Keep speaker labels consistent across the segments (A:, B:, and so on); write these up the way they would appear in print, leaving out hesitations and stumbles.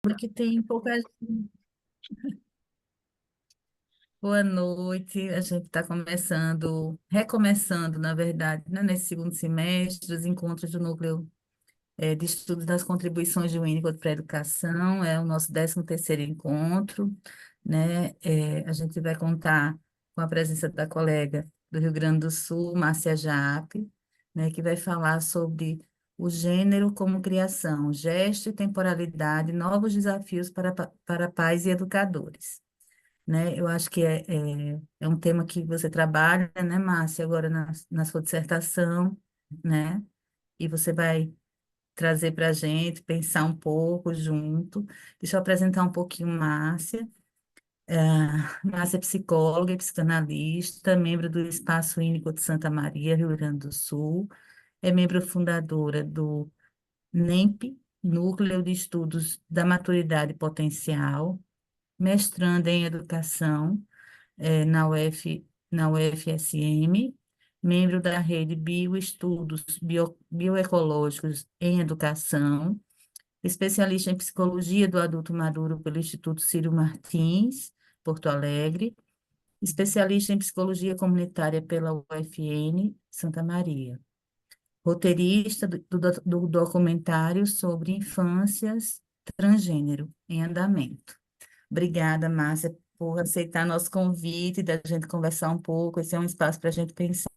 A: Porque tem pouca. Boa noite. A gente está começando, recomeçando, na verdade, né, nesse segundo semestre, os encontros do Núcleo de Estudos das Contribuições de Winnicott para a Educação. É o nosso 13º encontro, né? A gente vai contar com a presença da colega do Rio Grande do Sul, Márcia Jape, né, que vai falar sobre o gênero como criação, gesto e temporalidade, novos desafios para pais e educadores, né? Eu acho que é um tema que você trabalha, né, Márcia, agora na sua dissertação, né? E você vai trazer para a gente, pensar um pouco junto. Deixa eu apresentar um pouquinho Márcia. Márcia é psicóloga e psicanalista, membro do Espaço Único de Santa Maria, Rio Grande do Sul. É membro fundadora do NEMP, Núcleo de Estudos da Maturidade Potencial, mestranda em Educação na UFSM, membro da rede Bioestudos Bioecológicos em Educação, especialista em Psicologia do Adulto Maduro pelo Instituto Círio Martins, Porto Alegre, especialista em Psicologia Comunitária pela UFN, Santa Maria, roteirista do documentário sobre infâncias transgênero em andamento. Obrigada, Márcia, por aceitar nosso convite, da gente conversar um pouco. Esse é um espaço para a gente pensar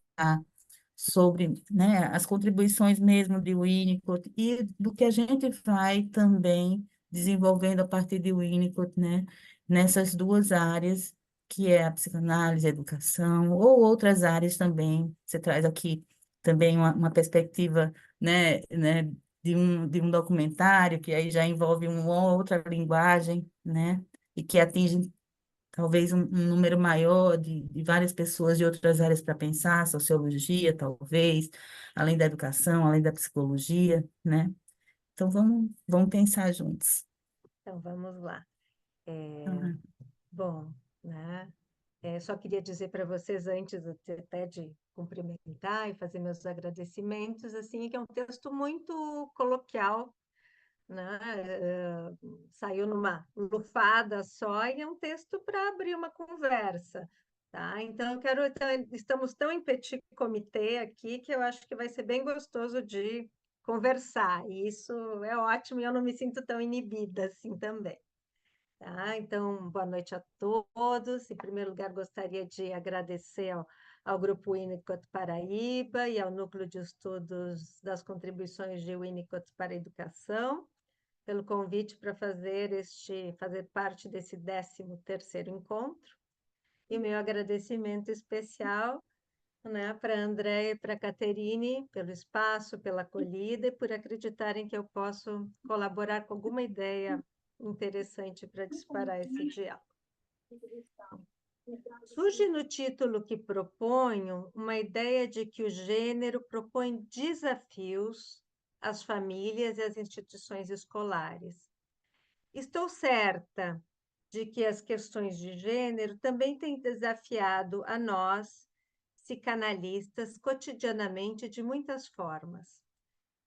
A: sobre, né, as contribuições mesmo de Winnicott e do que a gente vai também desenvolvendo a partir de Winnicott, né, nessas duas áreas, que é a psicanálise, a educação, ou outras áreas também. Você traz aqui também uma perspectiva, né, de um documentário que aí já envolve uma outra linguagem, né, e que atinge talvez um número maior de várias pessoas de outras áreas para pensar, sociologia, talvez, além da educação, além da psicologia, né? Então, vamos pensar juntos.
B: Então, vamos lá.
A: Uhum.
B: Bom, né? Só queria dizer para vocês, antes até de cumprimentar e fazer meus agradecimentos, assim, que é um texto muito coloquial, né? Saiu numa lufada só e é um texto para abrir uma conversa, tá? Então, estamos tão em petit comité aqui que eu acho que vai ser bem gostoso de conversar, e isso é ótimo e eu não me sinto tão inibida assim também. Tá? Então, boa noite a todos. Em primeiro lugar, gostaria de agradecer ao Grupo Winnicott Paraíba e ao Núcleo de Estudos das Contribuições de Winnicott para a Educação pelo convite para fazer parte desse 13º encontro. E o meu agradecimento especial, né, para a Andréia e para a Caterine pelo espaço, pela acolhida e por acreditarem que eu posso colaborar com alguma ideia interessante para disparar esse diálogo. Surge no título que proponho uma ideia de que o gênero propõe desafios às famílias e às instituições escolares. Estou certa de que as questões de gênero também têm desafiado a nós, psicanalistas, cotidianamente de muitas formas.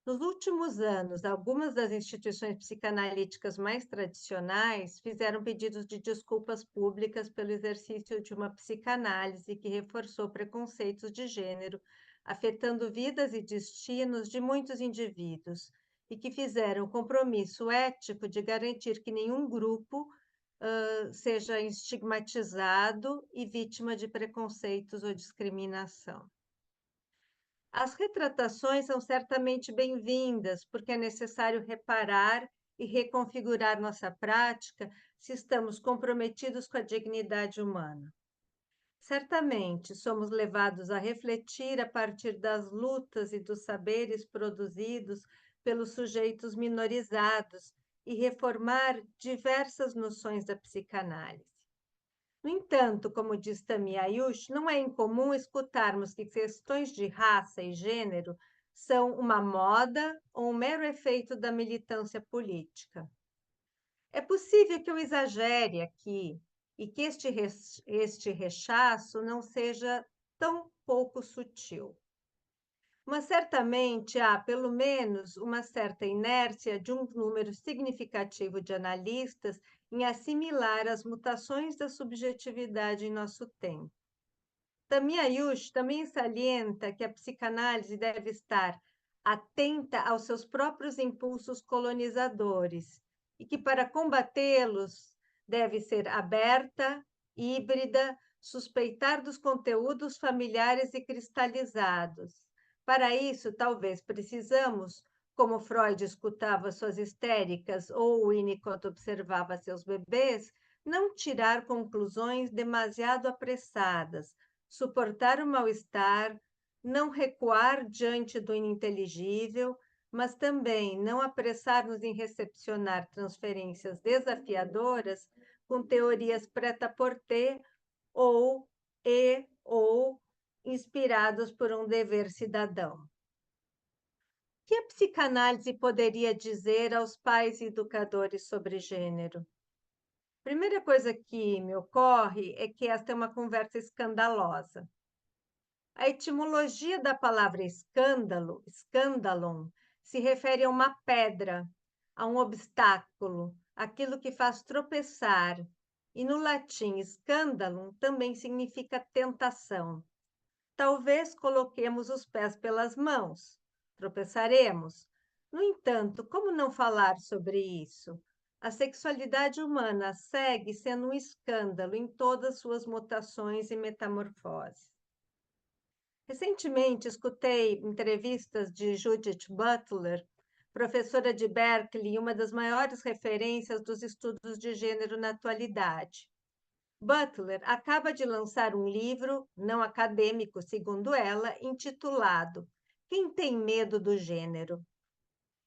B: Nos últimos anos, algumas das instituições psicanalíticas mais tradicionais fizeram pedidos de desculpas públicas pelo exercício de uma psicanálise que reforçou preconceitos de gênero, afetando vidas e destinos de muitos indivíduos, e que fizeram o compromisso ético de garantir que nenhum grupo seja estigmatizado e vítima de preconceitos ou discriminação. As retratações são certamente bem-vindas, porque é necessário reparar e reconfigurar nossa prática se estamos comprometidos com a dignidade humana. Certamente somos levados a refletir a partir das lutas e dos saberes produzidos pelos sujeitos minorizados e reformar diversas noções da psicanálise. No entanto, como diz Tami Ayush, não é incomum escutarmos que questões de raça e gênero são uma moda ou um mero efeito da militância política. É possível que eu exagere aqui e que este rechaço não seja tão pouco sutil. Mas certamente há, pelo menos, uma certa inércia de um número significativo de analistas em assimilar as mutações da subjetividade em nosso tempo. Tami Ayush também salienta que a psicanálise deve estar atenta aos seus próprios impulsos colonizadores e que, para combatê-los, deve ser aberta, híbrida, suspeitar dos conteúdos familiares e cristalizados. Para isso, talvez precisamos, como Freud escutava suas histéricas ou Winnicott observava seus bebês, não tirar conclusões demasiado apressadas, suportar o mal-estar, não recuar diante do ininteligível, mas também não apressar-nos em recepcionar transferências desafiadoras com teorias prêt-à-porter ou inspirados por um dever cidadão. O que a psicanálise poderia dizer aos pais e educadores sobre gênero? A primeira coisa que me ocorre é que esta é uma conversa escandalosa. A etimologia da palavra escândalo, scandalon, se refere a uma pedra, a um obstáculo, aquilo que faz tropeçar. E no latim, scandalum também significa tentação. Talvez coloquemos os pés pelas mãos, tropeçaremos. No entanto, como não falar sobre isso? A sexualidade humana segue sendo um escândalo em todas suas mutações e metamorfoses. Recentemente, escutei entrevistas de Judith Butler, professora de Berkeley e uma das maiores referências dos estudos de gênero na atualidade. Butler acaba de lançar um livro, não acadêmico, segundo ela, intitulado Quem tem medo do gênero?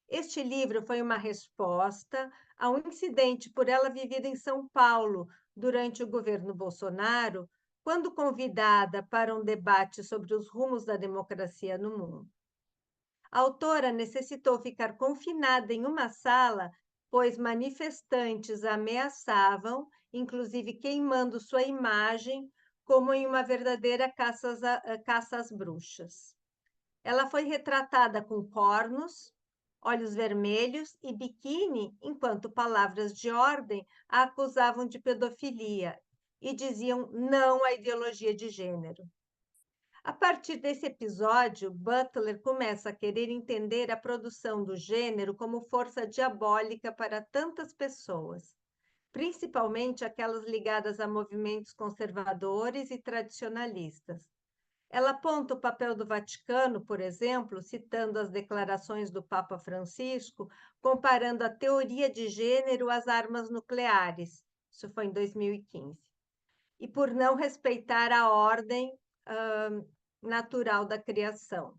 B: Este livro foi uma resposta a um incidente por ela vivido em São Paulo durante o governo Bolsonaro, quando convidada para um debate sobre os rumos da democracia no mundo. A autora necessitou ficar confinada em uma sala, pois manifestantes a ameaçavam, inclusive queimando sua imagem, como em uma verdadeira caça às bruxas. Ela foi retratada com cornos, olhos vermelhos e biquíni, enquanto palavras de ordem a acusavam de pedofilia e diziam não à ideologia de gênero. A partir desse episódio, Butler começa a querer entender a produção do gênero como força diabólica para tantas pessoas, principalmente aquelas ligadas a movimentos conservadores e tradicionalistas. Ela aponta o papel do Vaticano, por exemplo, citando as declarações do Papa Francisco, comparando a teoria de gênero às armas nucleares. Isso foi em 2015. E por não respeitar a ordem natural da criação.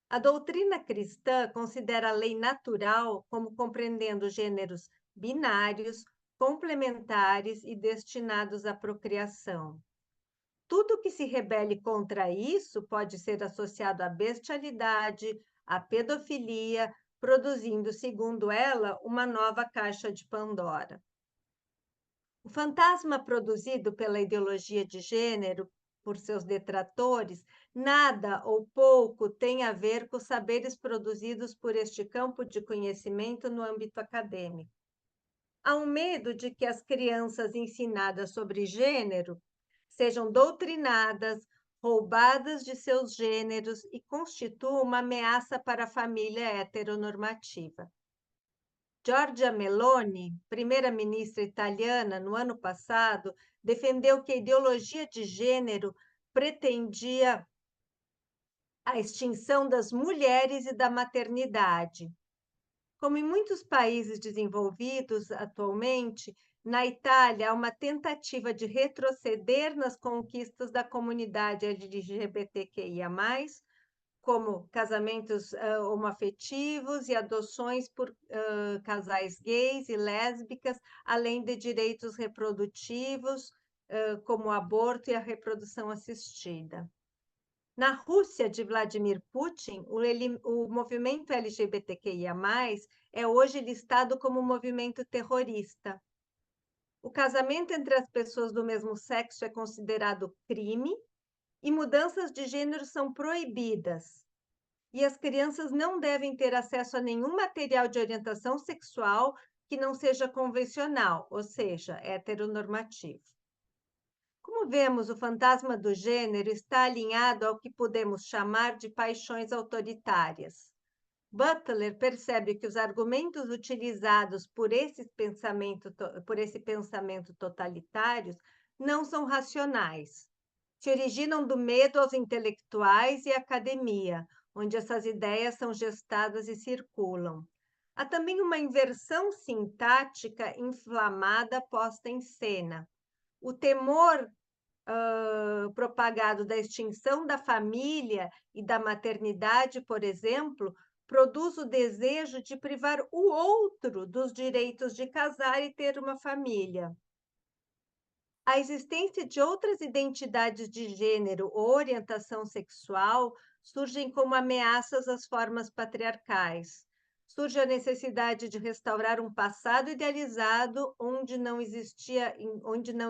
B: A doutrina cristã considera a lei natural como compreendendo gêneros binários, complementares e destinados à procriação. Tudo que se rebele contra isso pode ser associado à bestialidade, à pedofilia, produzindo, segundo ela, uma nova caixa de Pandora. O fantasma produzido pela ideologia de gênero por seus detratores nada ou pouco tem a ver com os saberes produzidos por este campo de conhecimento no âmbito acadêmico. Há um medo de que as crianças ensinadas sobre gênero sejam doutrinadas, roubadas de seus gêneros e constituam uma ameaça para a família heteronormativa. Giorgia Meloni, primeira-ministra italiana, no ano passado, defendeu que a ideologia de gênero pretendia a extinção das mulheres e da maternidade. Como em muitos países desenvolvidos atualmente, na Itália há uma tentativa de retroceder nas conquistas da comunidade LGBTQIA+, como casamentos homoafetivos e adoções por casais gays e lésbicas, além de direitos reprodutivos, como o aborto e a reprodução assistida. Na Rússia de Vladimir Putin, o movimento LGBTQIA+, é hoje listado como movimento terrorista. O casamento entre as pessoas do mesmo sexo é considerado crime e mudanças de gênero são proibidas. e as crianças não devem ter acesso a nenhum material de orientação sexual que não seja convencional, ou seja, heteronormativo. Como vemos, o fantasma do gênero está alinhado ao que podemos chamar de paixões autoritárias. Butler percebe que os argumentos utilizados por esse pensamento totalitário não são racionais. Se originam do medo aos intelectuais e à academia, onde essas ideias são gestadas e circulam. Há também uma inversão sintática inflamada posta em cena. O temor propagado da extinção da família e da maternidade, por exemplo, produz o desejo de privar o outro dos direitos de casar e ter uma família. A existência de outras identidades de gênero ou orientação sexual surgem como ameaças às formas patriarcais. Surge a necessidade de restaurar um passado idealizado onde não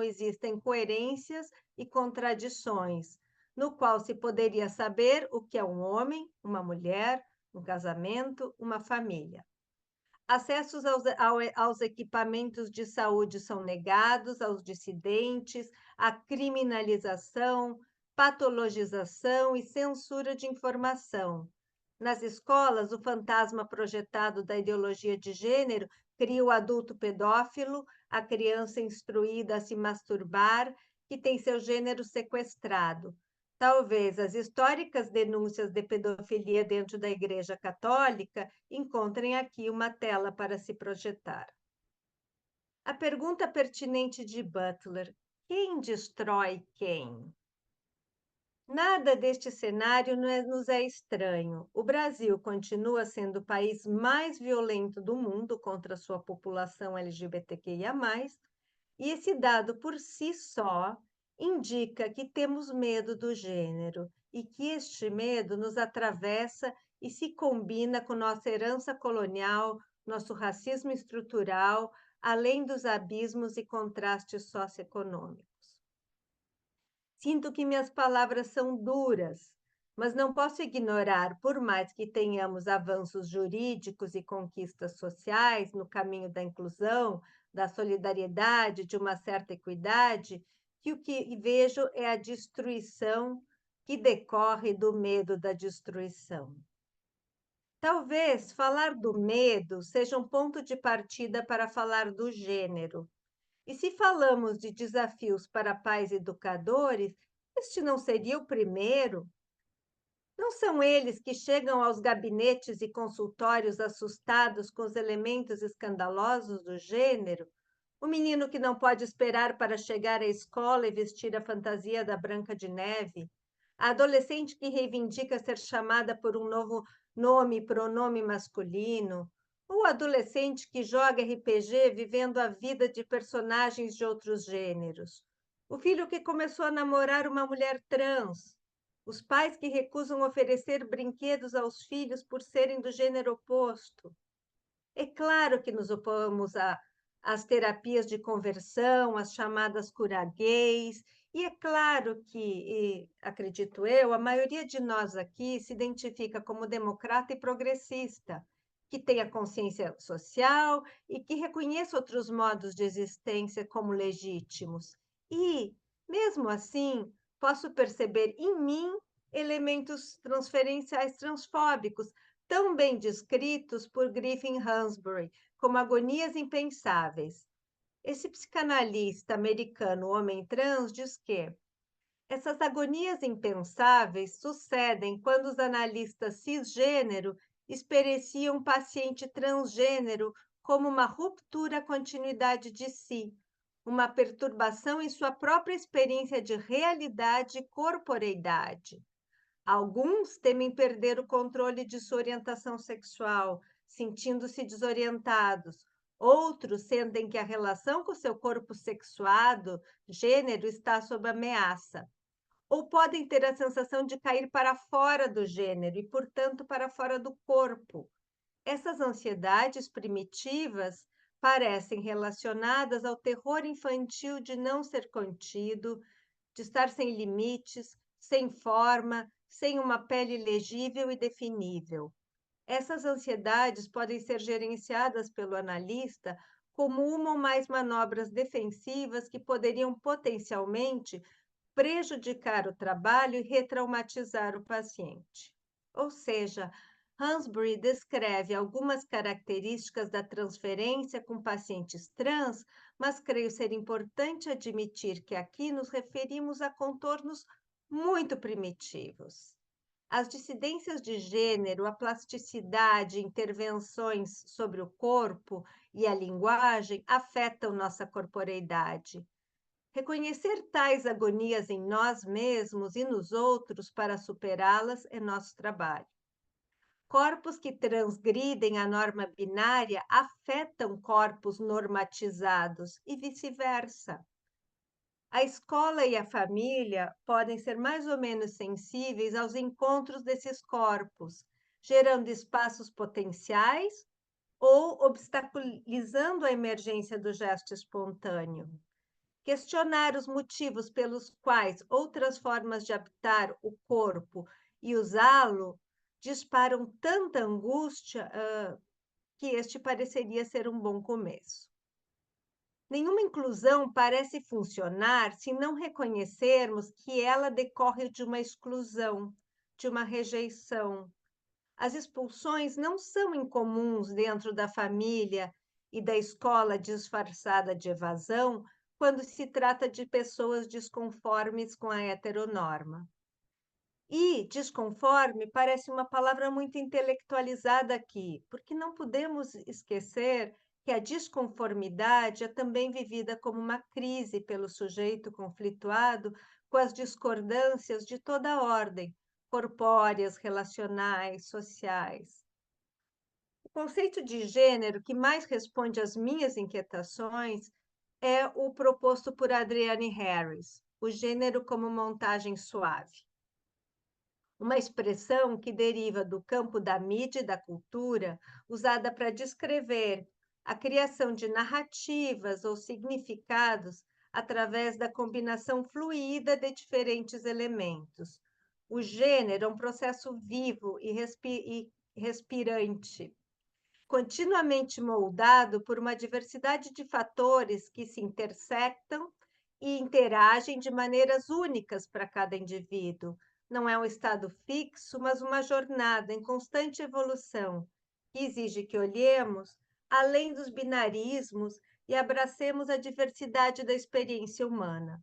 B: existem coerências e contradições, no qual se poderia saber o que é um homem, uma mulher, um casamento, uma família. Acessos aos equipamentos de saúde são negados aos dissidentes, a criminalização, patologização e censura de informação. Nas escolas, o fantasma projetado da ideologia de gênero cria o adulto pedófilo, a criança instruída a se masturbar, que tem seu gênero sequestrado. Talvez as históricas denúncias de pedofilia dentro da Igreja Católica encontrem aqui uma tela para se projetar. A pergunta pertinente de Butler: quem destrói quem? Nada deste cenário nos é estranho. O Brasil continua sendo o país mais violento do mundo contra sua população LGBTQIA+, e esse dado por si só indica que temos medo do gênero e que este medo nos atravessa e se combina com nossa herança colonial, nosso racismo estrutural, além dos abismos e contrastes socioeconômicos. Sinto que minhas palavras são duras, mas não posso ignorar, por mais que tenhamos avanços jurídicos e conquistas sociais no caminho da inclusão, da solidariedade, de uma certa equidade, que o que vejo é a destruição que decorre do medo da destruição. Talvez falar do medo seja um ponto de partida para falar do gênero. E se falamos de desafios para pais educadores, este não seria o primeiro? Não são eles que chegam aos gabinetes e consultórios assustados com os elementos escandalosos do gênero? O menino que não pode esperar para chegar à escola e vestir a fantasia da Branca de Neve? A adolescente que reivindica ser chamada por um novo nome e pronome masculino? Ou o adolescente que joga RPG vivendo a vida de personagens de outros gêneros? O filho que começou a namorar uma mulher trans? Os pais que recusam oferecer brinquedos aos filhos por serem do gênero oposto? É claro que nos opomos às terapias de conversão, às chamadas cura-gays, e é claro que, acredito eu, a maioria de nós aqui se identifica como democrata e progressista, que tenha consciência social e que reconheça outros modos de existência como legítimos. E, mesmo assim, posso perceber em mim elementos transferenciais transfóbicos, tão bem descritos por Griffin Hansberry, como agonias impensáveis. Esse psicanalista americano, homem trans, diz que essas agonias impensáveis sucedem quando os analistas cisgênero experienciam um paciente transgênero como uma ruptura à continuidade de si, uma perturbação em sua própria experiência de realidade e corporeidade. Alguns temem perder o controle de sua orientação sexual, sentindo-se desorientados. Outros sentem que a relação com seu corpo sexuado, gênero, está sob ameaça. Ou podem ter a sensação de cair para fora do gênero e, portanto, para fora do corpo. Essas ansiedades primitivas parecem relacionadas ao terror infantil de não ser contido, de estar sem limites, sem forma, sem uma pele legível e definível. Essas ansiedades podem ser gerenciadas pelo analista como uma ou mais manobras defensivas que poderiam potencialmente prejudicar o trabalho e retraumatizar o paciente. Ou seja, Hansbury descreve algumas características da transferência com pacientes trans, mas creio ser importante admitir que aqui nos referimos a contornos muito primitivos. As dissidências de gênero, a plasticidade, intervenções sobre o corpo e a linguagem afetam nossa corporeidade. Reconhecer tais agonias em nós mesmos e nos outros para superá-las é nosso trabalho. Corpos que transgridem a norma binária afetam corpos normatizados e vice-versa. A escola e a família podem ser mais ou menos sensíveis aos encontros desses corpos, gerando espaços potenciais ou obstaculizando a emergência do gesto espontâneo. Questionar os motivos pelos quais outras formas de habitar o corpo e usá-lo disparam tanta angústia que este pareceria ser um bom começo. Nenhuma inclusão parece funcionar se não reconhecermos que ela decorre de uma exclusão, de uma rejeição. As expulsões não são incomuns dentro da família e da escola disfarçada de evasão quando se trata de pessoas desconformes com a heteronorma. E desconforme parece uma palavra muito intelectualizada aqui, porque não podemos esquecer que a desconformidade é também vivida como uma crise pelo sujeito conflituado com as discordâncias de toda a ordem, corpóreas, relacionais, sociais. O conceito de gênero que mais responde às minhas inquietações é o proposto por Adrienne Harris, o gênero como montagem suave. Uma expressão que deriva do campo da mídia e da cultura, usada para descrever a criação de narrativas ou significados através da combinação fluida de diferentes elementos. O gênero é um processo vivo e respirante, continuamente moldado por uma diversidade de fatores que se intersectam e interagem de maneiras únicas para cada indivíduo. Não é um estado fixo, mas uma jornada em constante evolução, que exige que olhemos além dos binarismos e abracemos a diversidade da experiência humana.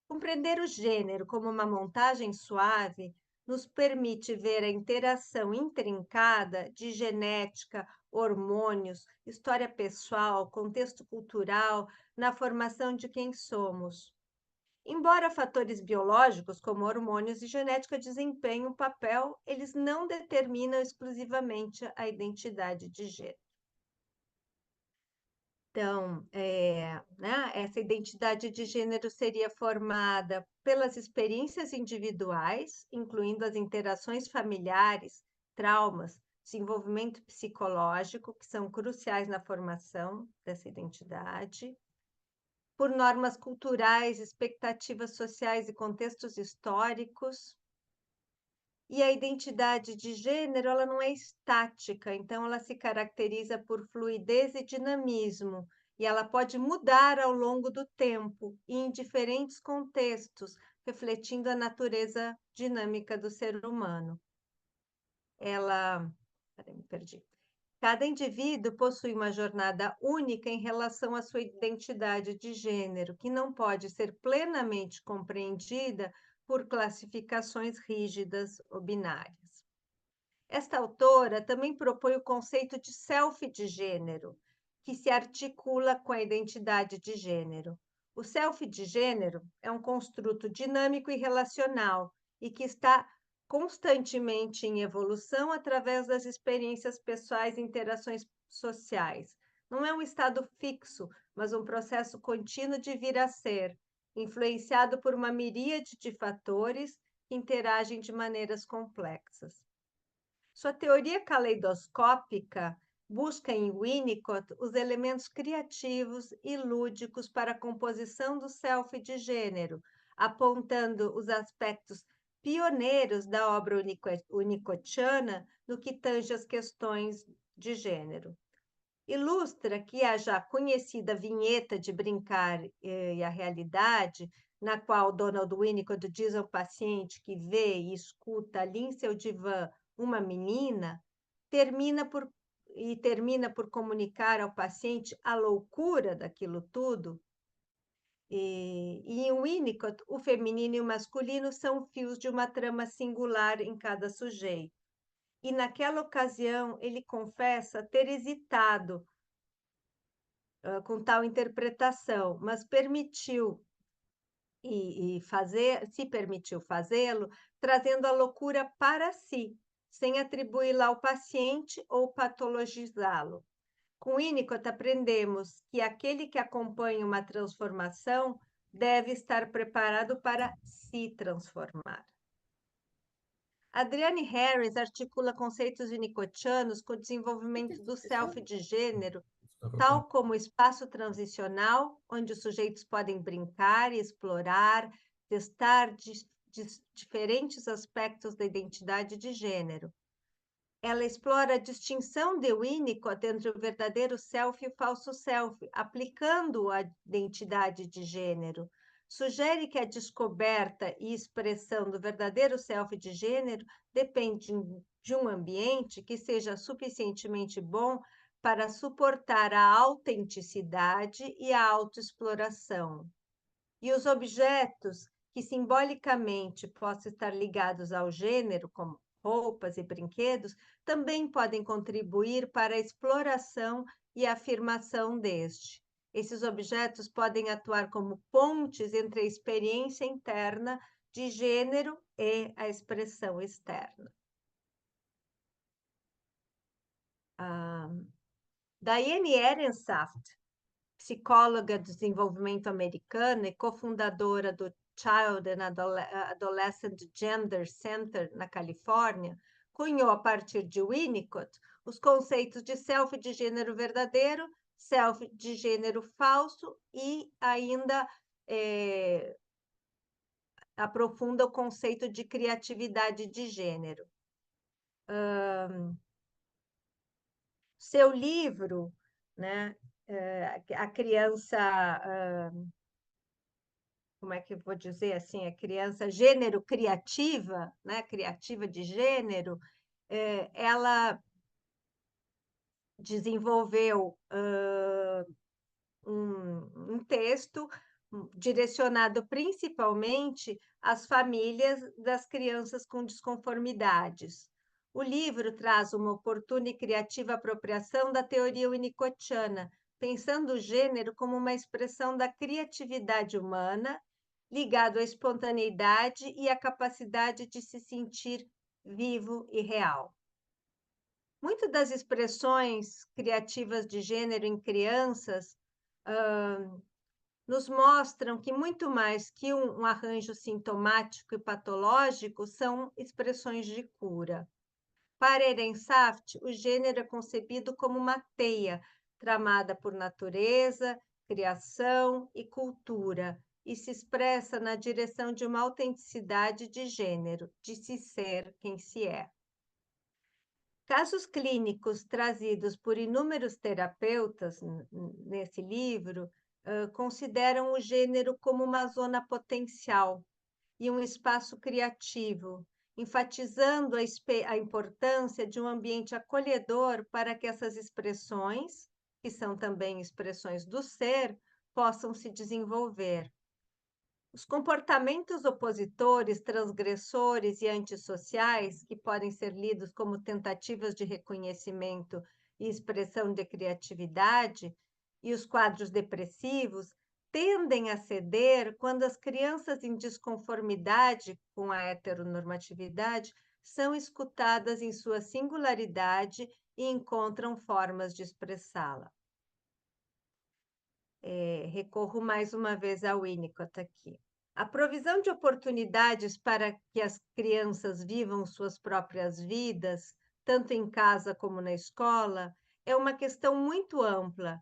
B: Compreender o gênero como uma montagem suave nos permite ver a interação intrincada de genética, hormônios, história pessoal, contexto cultural na formação de quem somos. Embora fatores biológicos, como hormônios e genética, desempenhem um papel, eles não determinam exclusivamente a identidade de gênero. Então, essa identidade de gênero seria formada pelas experiências individuais, incluindo as interações familiares, traumas, desenvolvimento psicológico, que são cruciais na formação dessa identidade, por normas culturais, expectativas sociais e contextos históricos. E a identidade de gênero, ela não é estática, então ela se caracteriza por fluidez e dinamismo, e ela pode mudar ao longo do tempo e em diferentes contextos, refletindo a natureza dinâmica do ser humano. Peraí, me perdi. Cada indivíduo possui uma jornada única em relação à sua identidade de gênero, que não pode ser plenamente compreendida por classificações rígidas ou binárias. Esta autora também propõe o conceito de self de gênero, que se articula com a identidade de gênero. O self de gênero é um construto dinâmico e relacional e que está constantemente em evolução através das experiências pessoais e interações sociais. Não é um estado fixo, mas um processo contínuo de vir a ser, influenciado por uma miríade de fatores que interagem de maneiras complexas. Sua teoria caleidoscópica busca em Winnicott os elementos criativos e lúdicos para a composição do self de gênero, apontando os aspectos pioneiros da obra winnicottiana no que tange às questões de gênero. Ilustra que a já conhecida vinheta de Brincar e a Realidade, na qual Donald Winnicott diz ao paciente que vê e escuta ali em seu divã uma menina, termina por comunicar ao paciente a loucura daquilo tudo. E em Winnicott, o feminino e o masculino são fios de uma trama singular em cada sujeito. E naquela ocasião, ele confessa ter hesitado com tal interpretação, mas se permitiu fazê-lo, trazendo a loucura para si, sem atribuí-la ao paciente ou patologizá-lo. Com Winnicott, aprendemos que aquele que acompanha uma transformação deve estar preparado para se transformar. Adrienne Harris articula conceitos winnicottianos com o desenvolvimento do self de gênero, tal como o espaço transicional, onde os sujeitos podem brincar e explorar, testar diferentes aspectos da identidade de gênero. Ela explora a distinção de Winnicott entre o verdadeiro self e o falso self, aplicando a identidade de gênero. Sugere que a descoberta e expressão do verdadeiro self de gênero depende de um ambiente que seja suficientemente bom para suportar a autenticidade e a autoexploração. E os objetos que simbolicamente possam estar ligados ao gênero, como roupas e brinquedos, também podem contribuir para a exploração e afirmação deste. Esses objetos podem atuar como pontes entre a experiência interna de gênero e a expressão externa. Diane Ehrensaft, psicóloga de desenvolvimento americana e cofundadora do Child and Adolescent Gender Center na Califórnia, cunhou a partir de Winnicott os conceitos de self de gênero verdadeiro, self de gênero falso e ainda aprofunda o conceito de criatividade de gênero. Seu livro, né, a criança, como é que eu vou dizer assim, a criança gênero criativa, né, criativa de gênero, ela desenvolveu um texto direcionado principalmente às famílias das crianças com desconformidades. O livro traz uma oportuna e criativa apropriação da teoria winnicottiana, pensando o gênero como uma expressão da criatividade humana, ligado à espontaneidade e à capacidade de se sentir vivo e real. Muitas das expressões criativas de gênero em crianças nos mostram que muito mais que um arranjo sintomático e patológico são expressões de cura. Para Ehrensaft, o gênero é concebido como uma teia tramada por natureza, criação e cultura, e se expressa na direção de uma autenticidade de gênero, de se ser quem se é. Casos clínicos trazidos por inúmeros terapeutas nesse livro consideram o gênero como uma zona potencial e um espaço criativo, enfatizando a importância de um ambiente acolhedor para que essas expressões, que são também expressões do ser, possam se desenvolver. Os comportamentos opositores, transgressores e antissociais, que podem ser lidos como tentativas de reconhecimento e expressão de criatividade, e os quadros depressivos, tendem a ceder quando as crianças em desconformidade com a heteronormatividade são escutadas em sua singularidade e encontram formas de expressá-la. Recorro mais uma vez ao Winnicott aqui. A provisão de oportunidades para que as crianças vivam suas próprias vidas, tanto em casa como na escola, é uma questão muito ampla.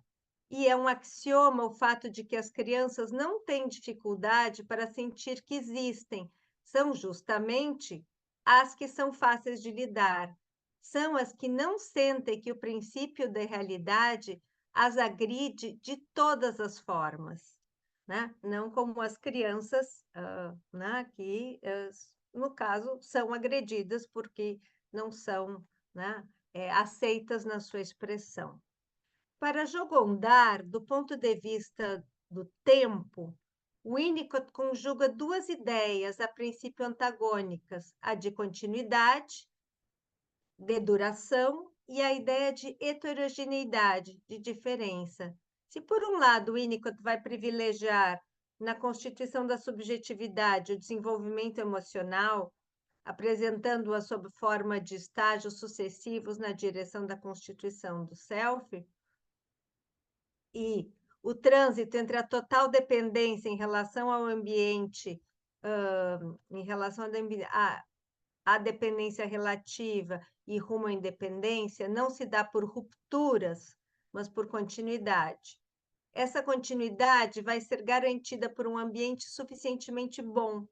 B: E é um axioma o fato de que as crianças não têm dificuldade para sentir que existem, são justamente as que são fáceis de lidar. São as que não sentem que o princípio da realidade as agride de todas as formas, né? Não como as crianças, né, que, no caso, são agredidas porque não são, né, aceitas na sua expressão. Para Jogondar, do ponto de vista do tempo, Winnicott conjuga duas ideias, a princípio antagônicas, a de continuidade, de duração, e a ideia de heterogeneidade, de diferença. Se, por um lado, Winnicott vai privilegiar, na constituição da subjetividade, o desenvolvimento emocional, apresentando-a sob forma de estágios sucessivos na direção da constituição do self, e o trânsito entre a total dependência em relação ao ambiente, em relação à dependência relativa e rumo à independência, não se dá por rupturas, mas por continuidade. Essa continuidade vai ser garantida por um ambiente suficientemente bom,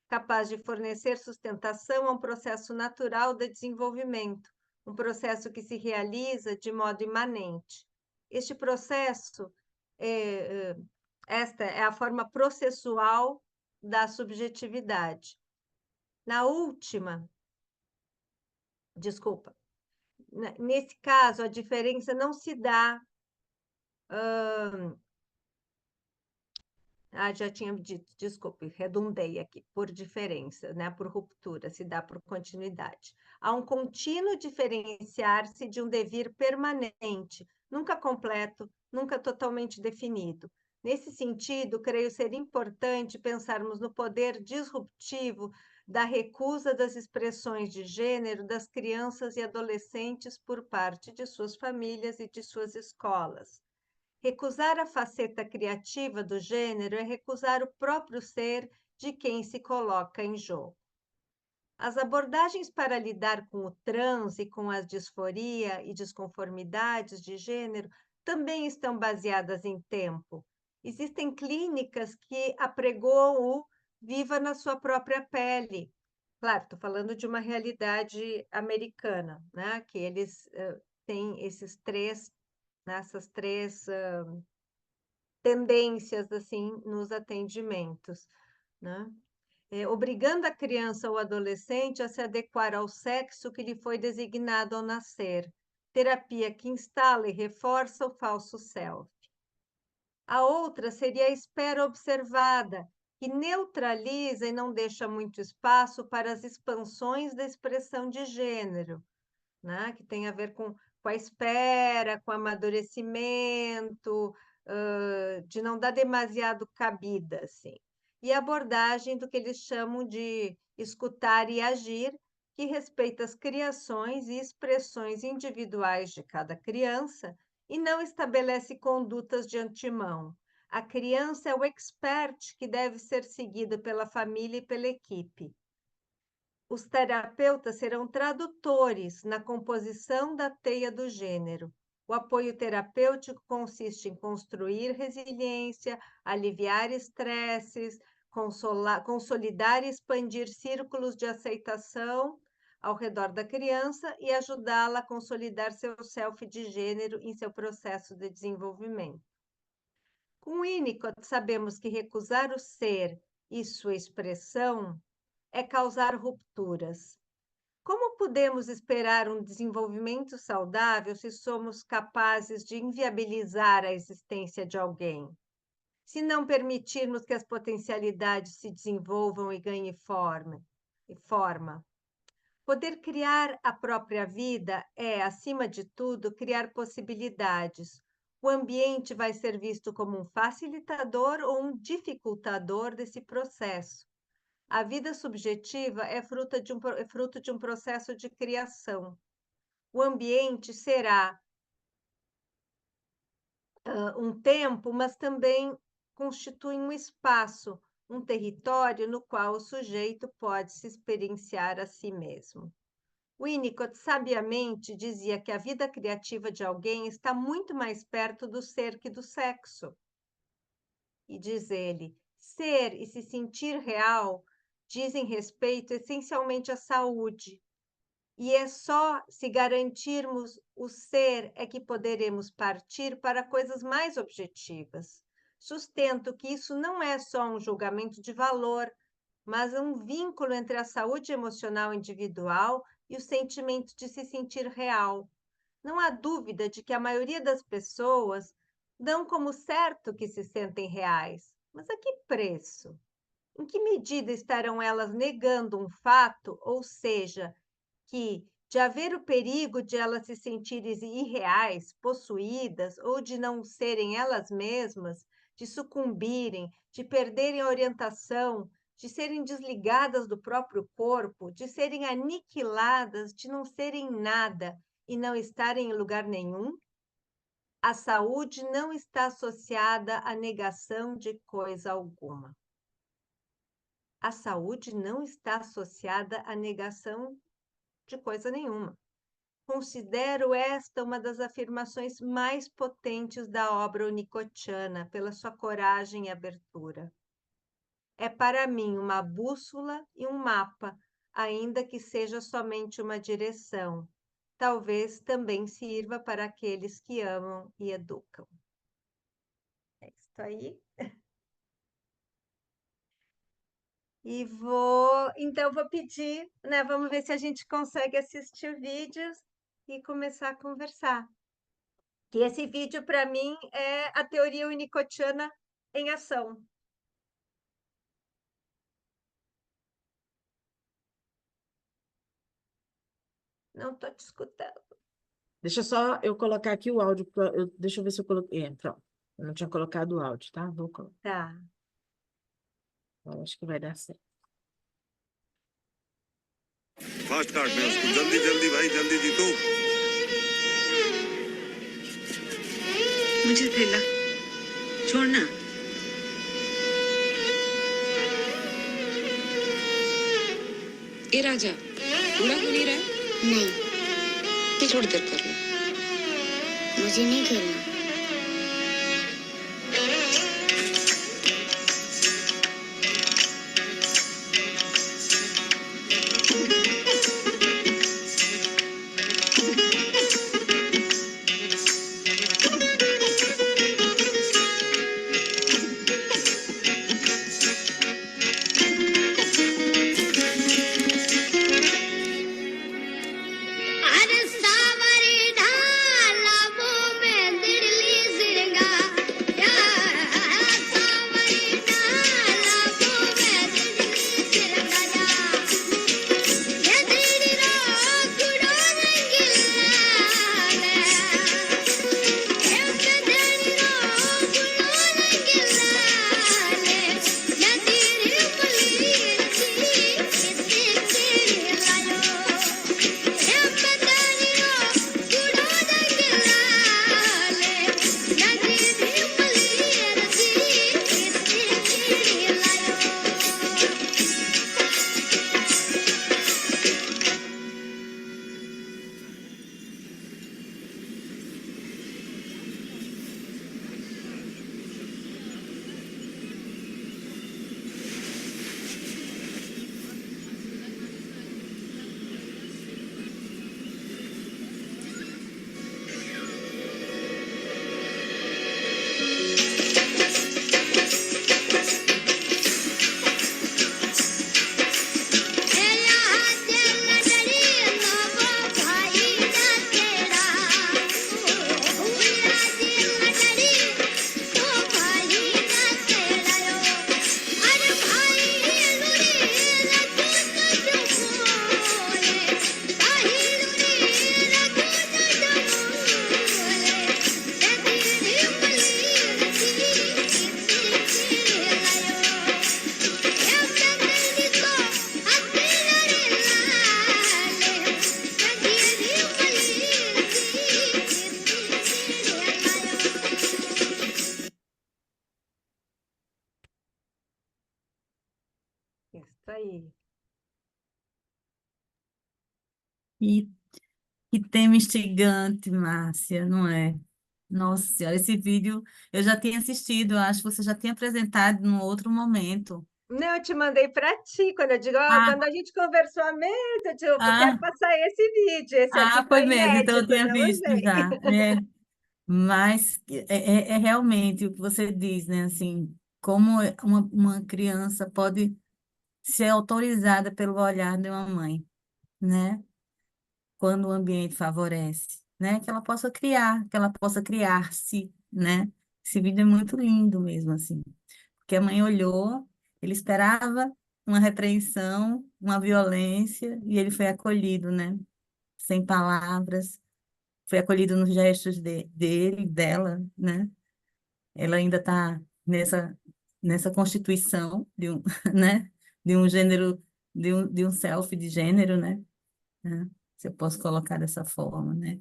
B: capaz de fornecer sustentação a um processo natural de desenvolvimento, um processo que se realiza de modo imanente. Este processo, esta é a forma processual da subjetividade. Na última, desculpa, nesse caso, a diferença não se dá. Já tinha dito, desculpe, redundei aqui, por diferença, né? Por ruptura, se dá por continuidade. Há um contínuo diferenciar-se de um devir permanente, nunca completo, nunca totalmente definido. Nesse sentido, creio ser importante pensarmos no poder disruptivo da recusa das expressões de gênero das crianças e adolescentes por parte de suas famílias e de suas escolas. Recusar a faceta criativa do gênero é recusar o próprio ser de quem se coloca em jogo. As abordagens para lidar com o trans e com a disforia e desconformidades de gênero também estão baseadas em tempo. Existem clínicas que apregoam o viva na sua própria pele. Claro, estou falando de uma realidade americana, né? Que eles têm essas três tendências assim nos atendimentos, né? Obrigando a criança ou adolescente a se adequar ao sexo que lhe foi designado ao nascer, terapia que instala e reforça o falso self. A outra seria a espera observada, que neutraliza e não deixa muito espaço para as expansões da expressão de gênero, né? Que tem a ver com a espera, com o amadurecimento, de não dar demasiado cabida, assim. E a abordagem do que eles chamam de escutar e agir, que respeita as criações e expressões individuais de cada criança e não estabelece condutas de antemão. A criança é o expert que deve ser seguido pela família e pela equipe. Os terapeutas serão tradutores na composição da teia do gênero. O apoio terapêutico consiste em construir resiliência, aliviar estresses, consolidar e expandir círculos de aceitação ao redor da criança e ajudá-la a consolidar seu self de gênero em seu processo de desenvolvimento. Com Winnicott, sabemos que recusar o ser e sua expressão é causar rupturas. Como podemos esperar um desenvolvimento saudável se somos capazes de inviabilizar a existência de alguém? Se não permitirmos que as potencialidades se desenvolvam e ganhem forma. Poder criar a própria vida é, acima de tudo, criar possibilidades. O ambiente vai ser visto como um facilitador ou um dificultador desse processo. A vida subjetiva é fruto de um processo de criação. O ambiente será um tempo, mas também constitui um espaço, um território no qual o sujeito pode se experienciar a si mesmo. Winnicott sabiamente dizia que a vida criativa de alguém está muito mais perto do ser que do sexo. E diz ele, ser e se sentir real dizem respeito essencialmente à saúde. E é só se garantirmos o ser é que poderemos partir para coisas mais objetivas. Sustento que isso não é só um julgamento de valor, mas um vínculo entre a saúde emocional individual e o sentimento de se sentir real. Não há dúvida de que a maioria das pessoas dão como certo que se sentem reais. Mas a que preço? Em que medida estarão elas negando um fato, ou seja, que, de haver o perigo de elas se sentirem irreais, possuídas ou de não serem elas mesmas, de sucumbirem, de perderem a orientação, de serem desligadas do próprio corpo, de serem aniquiladas, de não serem nada e não estarem em lugar nenhum? A saúde não está associada à negação de coisa alguma. A saúde não está associada à negação de coisa nenhuma. Considero esta uma das afirmações mais potentes da obra onicotiana, pela sua coragem e abertura. É para mim uma bússola e um mapa, ainda que seja somente uma direção. Talvez também sirva para aqueles que amam e educam. É isso aí. Então vou pedir, né? Vamos ver se a gente consegue assistir vídeos e começar a conversar. Que esse vídeo, para mim, é a teoria unicotiana em ação. Não estou te escutando.
C: Deixa só eu colocar aqui o áudio. Deixa eu ver se eu coloquei. Pronto. Eu não tinha colocado o áudio, tá? Vou colocar.
B: Tá.
C: Eu acho que vai dar certo.
D: Fast card में उसको जल्दी जल्दी भाई जल्दी जीतो
E: मुझे थैला छोड़ना ए राजा उड़ा क्यों नहीं रहा है?
F: नहीं,
E: तो थोड़ी देर कर ले
F: मुझे नहीं खेलना। अरे सावरी ढाला मुँह में दिड़ली सिरंगा या सावरी ढाला मुँह में दिड़ली सिरंगा या दिड़ी रो कुड़ो रंगीला या दिड़ी रो कुड़ो रंगीला या दिड़ी पली इतनी लायो
B: Isso aí.
A: E que tema instigante, Márcia, não é? Nossa Senhora, esse vídeo eu já tinha assistido, eu acho que você já tinha apresentado num outro momento.
B: Não, eu te mandei para ti, quando eu digo,
A: Ah,
B: quando a gente conversou há meses, eu digo, eu quero
A: ah,
B: passar esse vídeo, esse aqui
A: foi
B: foi
A: mesmo, então eu
B: inédito,
A: tinha
B: eu não
A: visto
B: usei.
A: já. Mas é realmente o que você diz, né? Assim, como uma criança pode ser autorizada pelo olhar de uma mãe, né? Quando o ambiente favorece, né? Que ela possa criar-se, né? Esse vídeo é muito lindo mesmo, assim. Porque a mãe olhou, ele esperava uma repreensão, uma violência, e ele foi acolhido, né? Sem palavras, foi acolhido nos gestos dele, dela, né? Ela ainda está nessa constituição de um, né? De um gênero, de um self de gênero, né? Se eu posso colocar dessa forma, né?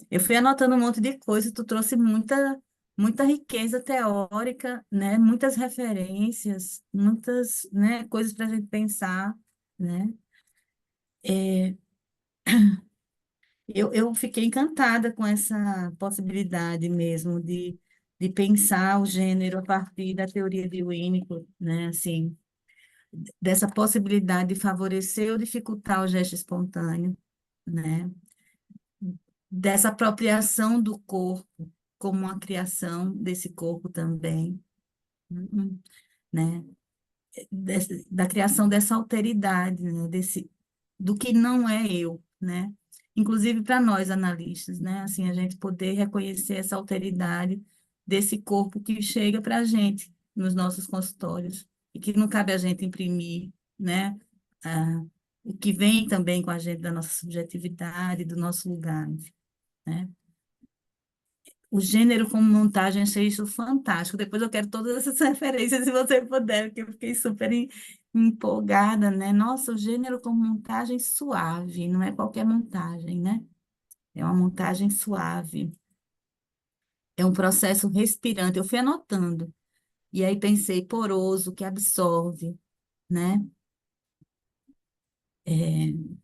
A: Eu fui anotando um monte de coisa, tu trouxe muita riqueza teórica, né? Muitas referências, muitas, né, coisas para a gente pensar, né? É, eu fiquei encantada com essa possibilidade mesmo de pensar o gênero a partir da teoria de Winnicott, né? Assim, dessa possibilidade de favorecer ou dificultar o gesto espontâneo, né? Dessa apropriação do corpo como uma criação desse corpo também, né? Da criação dessa alteridade, né? Do que não é eu, né? Inclusive para nós analistas, né? Assim, a gente poder reconhecer essa alteridade desse corpo que chega para a gente nos nossos consultórios e que não cabe a gente imprimir, né? Ah, o que vem também com a gente da nossa subjetividade, do nosso lugar, né? O gênero como montagem, achei isso fantástico. Depois eu quero todas essas referências, se você puder, porque eu fiquei super empolgada, né? Nossa, o gênero como montagem suave, não é qualquer montagem, né? É uma montagem suave, é um processo respirante. Eu fui anotando, e aí pensei, poroso, que absorve, né? É,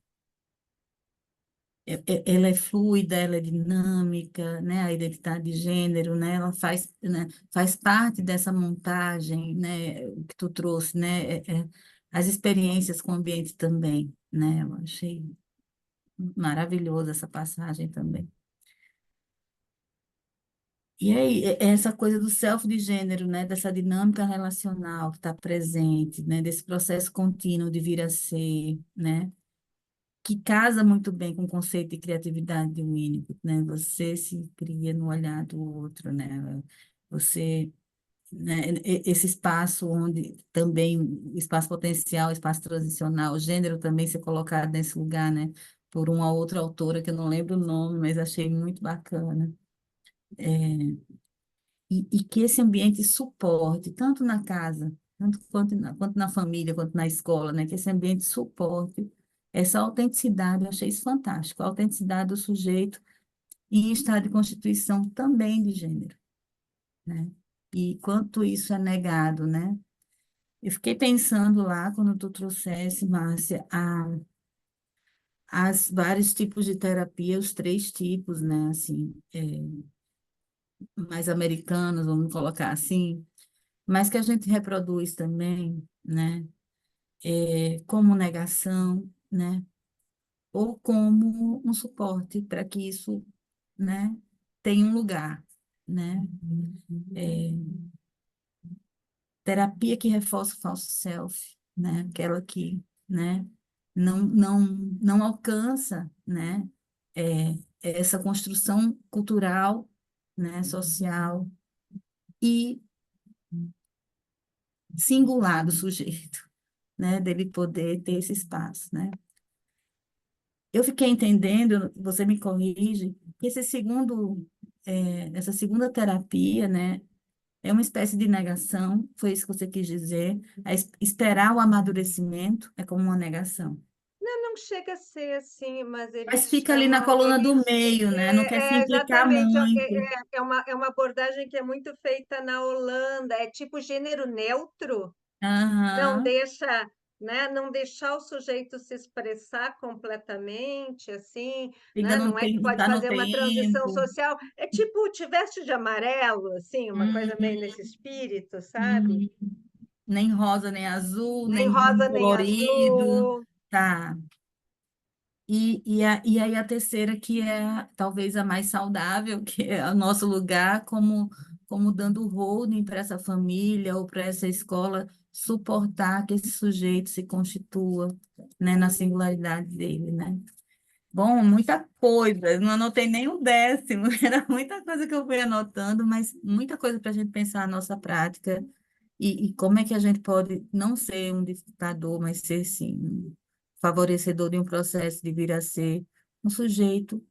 A: ela é fluida, ela é dinâmica, né? A identidade de gênero, né? Ela faz, né? Faz parte dessa montagem, né? Que tu trouxe, né? As experiências com o ambiente também, né? Eu achei maravilhosa essa passagem também. E aí, essa coisa do self de gênero, né? Dessa dinâmica relacional que está presente, né? Desse processo contínuo de vir a ser, né? Que casa muito bem com o conceito de criatividade de Winnicott, né? Você se cria no olhar do outro, né? Você, né? Esse espaço onde também, o espaço potencial, o espaço transicional, o gênero também ser colocado nesse lugar, né? Por uma outra autora, que eu não lembro o nome, mas achei muito bacana. E que esse ambiente suporte, tanto na casa, tanto quanto na família, quanto na escola, né? Que esse ambiente suporte essa autenticidade, eu achei isso fantástico, a autenticidade do sujeito em estado de constituição também de gênero, né? E quanto isso é negado, né? Eu fiquei pensando lá, quando tu trouxesse, Márcia, as vários tipos de terapia, os 3 tipos, né? Assim, mais americanos, vamos colocar assim, mas que a gente reproduz também, né? Como negação, né? Ou como um suporte para que isso, né, tenha um lugar, né? É, terapia que reforça o falso self, né? Aquela que, né, não alcança, né, essa construção cultural, né, social e singular do sujeito, né, dele poder ter esse espaço, né? Eu fiquei entendendo, você me corrige, que essa segunda terapia, né, é uma espécie de negação, foi isso que você quis dizer, esperar o amadurecimento é como uma negação.
B: Não chega a ser assim, mas
A: Mas
B: eles
A: fica ali na
B: chamam,
A: coluna do
B: eles
A: meio, né? Não quer se implicar
B: exatamente,
A: muito.
B: é uma abordagem que é muito feita na Holanda, é tipo gênero neutro, não
A: Aham.
B: deixa, né, não deixar o sujeito se expressar completamente, assim,
A: Ainda
B: né,
A: não
B: não é que
A: tem, não
B: pode
A: está no
B: fazer uma transição
A: tempo.
B: social, é tipo, te veste de amarelo, assim, uma coisa meio
A: Uhum,
B: nesse espírito, sabe?
A: uhum. nem rosa, nem azul,
B: Nem
A: nem
B: rosa, nem
A: colorido,
B: azul.
A: tá? E aí a terceira, que é talvez a mais saudável, que é o nosso lugar como dando holding para essa família ou para essa escola suportar que esse sujeito se constitua, né, na singularidade dele, né? Bom, muita coisa, não anotei nem um décimo, era muita coisa que eu fui anotando, mas muita coisa para a gente pensar a nossa prática e como é que a gente pode não ser um dificultador, mas ser, sim, um favorecedor de um processo de vir a ser um sujeito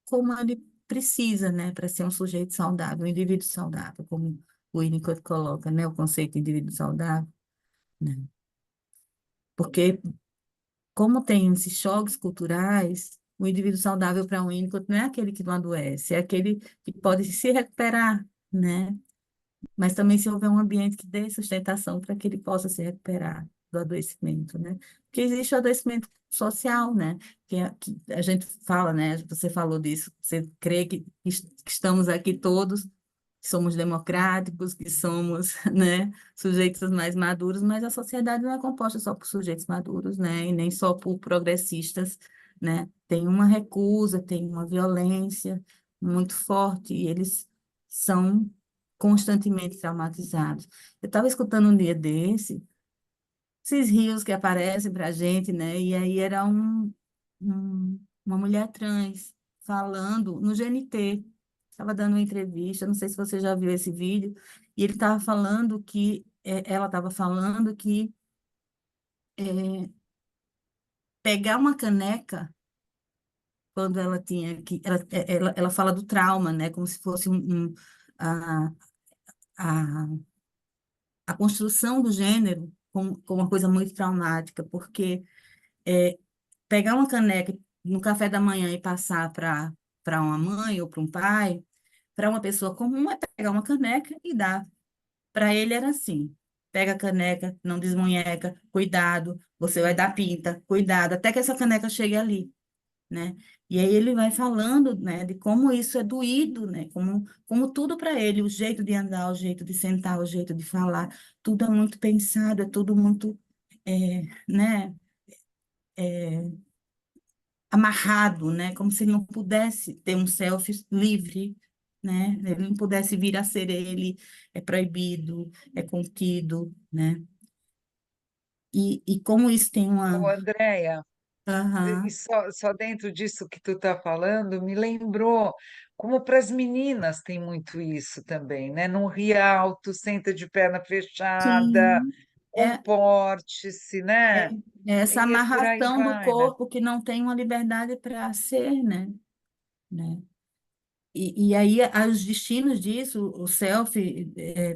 A: como ele precisa, né, para ser um sujeito saudável, um indivíduo saudável, como o Winnicott coloca, né, o conceito de indivíduo saudável, né? Porque como tem esses choques culturais, o indivíduo saudável para um Winnicott não é aquele que não adoece, é aquele que pode se recuperar, né? Mas também se houver um ambiente que dê sustentação para que ele possa se recuperar do adoecimento, né? Porque existe o adoecimento social, né? Que a gente fala, né? Você falou disso, você crê que estamos aqui todos, que somos democráticos, que somos, né, sujeitos mais maduros, mas a sociedade não é composta só por sujeitos maduros, né? E nem só por progressistas, né? Tem uma recusa, tem uma violência muito forte, e eles são constantemente traumatizados. Eu estava escutando um dia desse, esses rios que aparecem para a gente, né? E aí era uma mulher trans falando no GNT, estava dando uma entrevista, não sei se você já viu esse vídeo, e ele estava falando que, ela estava falando que é, pegar uma caneca, quando ela tinha que, ela fala do trauma, né? Como se fosse a, a a construção do gênero como uma coisa muito traumática, porque é, pegar uma caneca no café da manhã e passar para uma mãe ou para um pai, para uma pessoa comum, é pegar uma caneca e dar. Para ele era assim: pega a caneca, não desmunheca, cuidado, você vai dar pinta, cuidado, até que essa caneca chegue ali, né? E aí ele vai falando, né, de como isso é doído, né? Como tudo para ele, o jeito de andar, o jeito de sentar, o jeito de falar, tudo é muito pensado, é tudo muito, né, amarrado, né? Como se ele não pudesse ter um self livre, né? Ele não pudesse vir a ser ele, é proibido, é contido, né? E como isso tem uma...
G: Ô, Andréia, e
A: Aham.
G: só dentro disso que tu está falando, me lembrou como para as meninas tem muito isso também, né? Não ri alto, senta de perna fechada,
A: Sim, é,
G: comporte-se,
A: é
G: né?
A: é essa
G: E por aí
A: amarração do
G: vai, né?
A: corpo que não tem uma liberdade para ser, né? Né? E aí, os destinos disso, o self,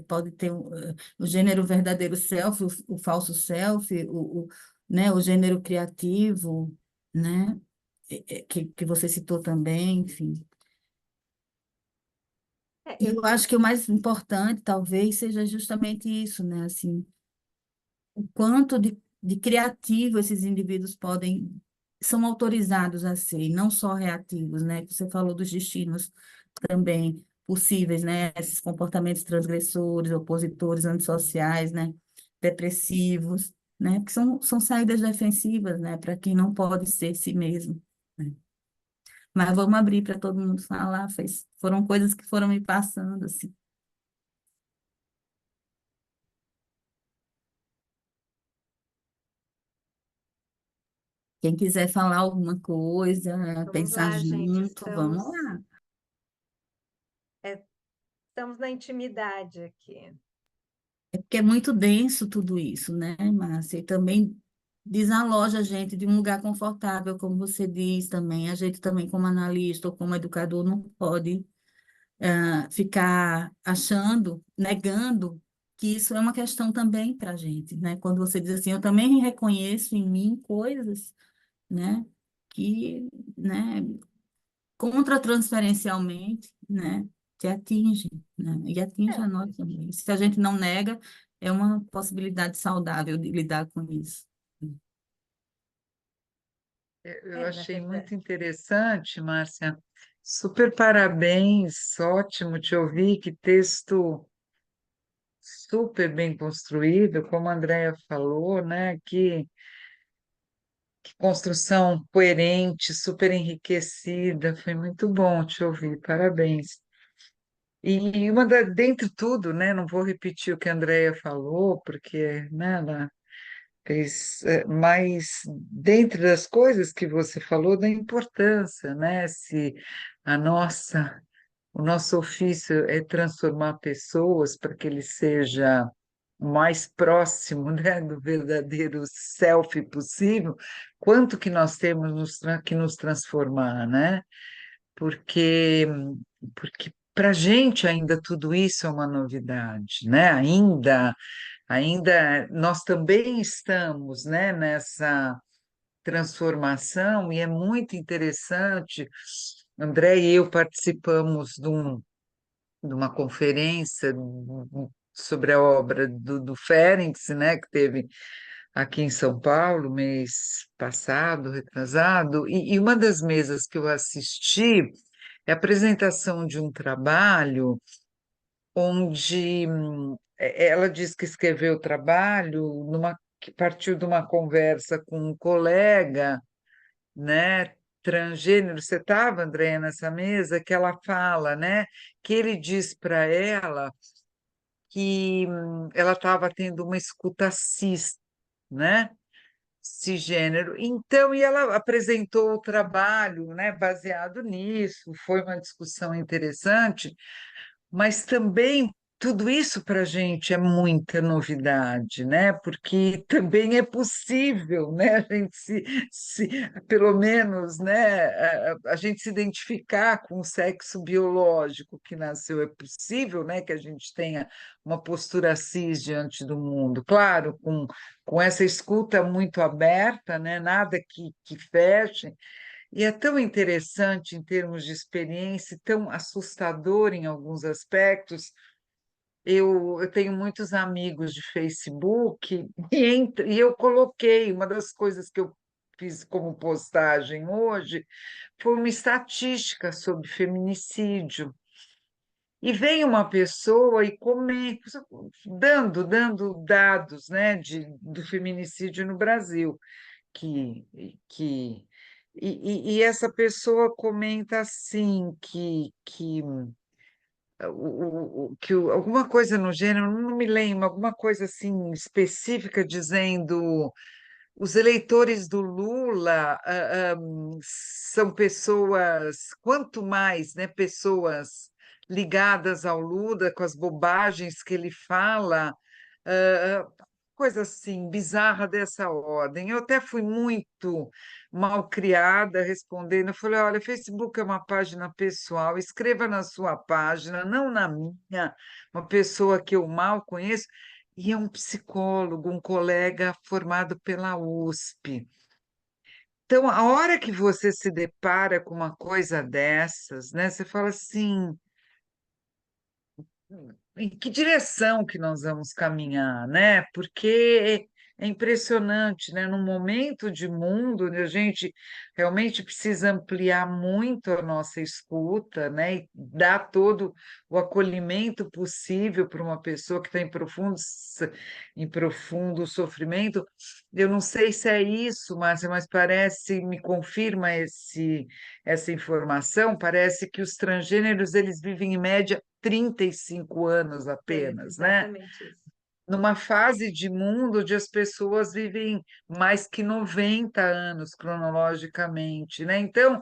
A: pode ter o gênero verdadeiro self, o falso self, né, o gênero criativo, né, que você citou também, enfim.
B: É,
A: E eu acho que o mais importante, talvez, seja justamente isso, né, assim, o quanto de criativo esses indivíduos são autorizados a ser, e não só reativos, né, que você falou dos destinos também possíveis, né? Esses comportamentos transgressores, opositores, antissociais, né? Depressivos, né? Que são saídas defensivas, né? Para quem não pode ser si mesmo, né? Mas vamos abrir para todo mundo falar, foram coisas que foram me passando, assim. Quem quiser falar alguma coisa,
B: vamos
A: pensar
B: lá, gente,
A: junto, vamos lá.
B: é, estamos na intimidade aqui.
A: É porque é muito denso tudo isso, né, Márcia? E também desaloja a gente de um lugar confortável, como você diz também. A gente também, como analista ou como educador, não pode ficar achando, negando que isso é uma questão também para a gente, né? Quando você diz assim, eu também reconheço em mim coisas, né, que, né, contratransferencialmente, né, te atinge, né, e atinge
B: É,
A: a nós também. Se a gente não nega, é uma possibilidade saudável de lidar com isso.
G: Eu
B: na
G: achei muito
B: verdade.
G: interessante, Márcia. Super parabéns, ótimo te ouvir, que texto super bem construído, como a Andrea falou, né? Que construção coerente, super enriquecida. Foi muito bom te ouvir, parabéns. E dentre tudo, né? Não vou repetir o que a Andrea falou, porque, né, ela fez, mas dentre as coisas que você falou, da importância, né? Se a nossa, o nosso ofício é transformar pessoas para que ele seja o mais próximo, né, do verdadeiro self possível, quanto que nós temos que nos transformar, né? Porque, porque para a gente ainda tudo isso é uma novidade, né? Ainda nós também estamos, né, nessa transformação e é muito interessante. André e eu participamos de uma conferência sobre a obra do Ferenc, né, que teve aqui em São Paulo, mês passado, retrasado, e uma das mesas que eu assisti é a apresentação de um trabalho onde ela diz que escreveu o trabalho que partiu de uma conversa com um colega, né, transgênero. Você estava, Andréia, nessa mesa, que ela fala, né, que ele diz para ela que ela estava tendo uma escuta cis, né, cisgênero. Então, e ela apresentou o trabalho, né, baseado nisso. Foi uma discussão interessante, mas também tudo isso para a gente é muita novidade, né? Porque também é possível, né? A gente pelo menos, né? A gente se identificar com o sexo biológico que nasceu. É possível, né? Que a gente tenha uma postura cis diante do mundo. Claro, com essa escuta muito aberta, né? Nada que feche. E é tão interessante em termos de experiência, tão assustador em alguns aspectos. Eu tenho muitos amigos de Facebook e eu coloquei uma das coisas que eu fiz como postagem hoje foi uma estatística sobre feminicídio. E vem uma pessoa e comenta, dando dados, né, do feminicídio no Brasil que, que e essa pessoa comenta assim alguma coisa no gênero, não me lembro, alguma coisa assim específica dizendo os eleitores do Lula são pessoas, quanto mais, né, pessoas ligadas ao Lula, com as bobagens que ele fala, coisa assim, bizarra dessa ordem. Eu até fui muito mal criada respondendo. Eu falei: olha, Facebook é uma página pessoal, escreva na sua página, não na minha, uma pessoa que eu mal conheço. E é um psicólogo, um colega formado pela USP. Então, a hora que você se depara com uma coisa dessas, né, você fala assim, em que direção que nós vamos caminhar, né? Porque é impressionante, né? Num momento de mundo onde a gente realmente precisa ampliar muito a nossa escuta, né? E dar todo o acolhimento possível para uma pessoa que está em profundo sofrimento. Eu não sei se é isso, Márcia, mas parece, me confirma essa informação, parece que os transgêneros eles vivem em média 35 anos apenas, né?
B: Exatamente isso.
G: Numa fase de mundo onde as pessoas vivem mais que 90 anos cronologicamente, né? Então,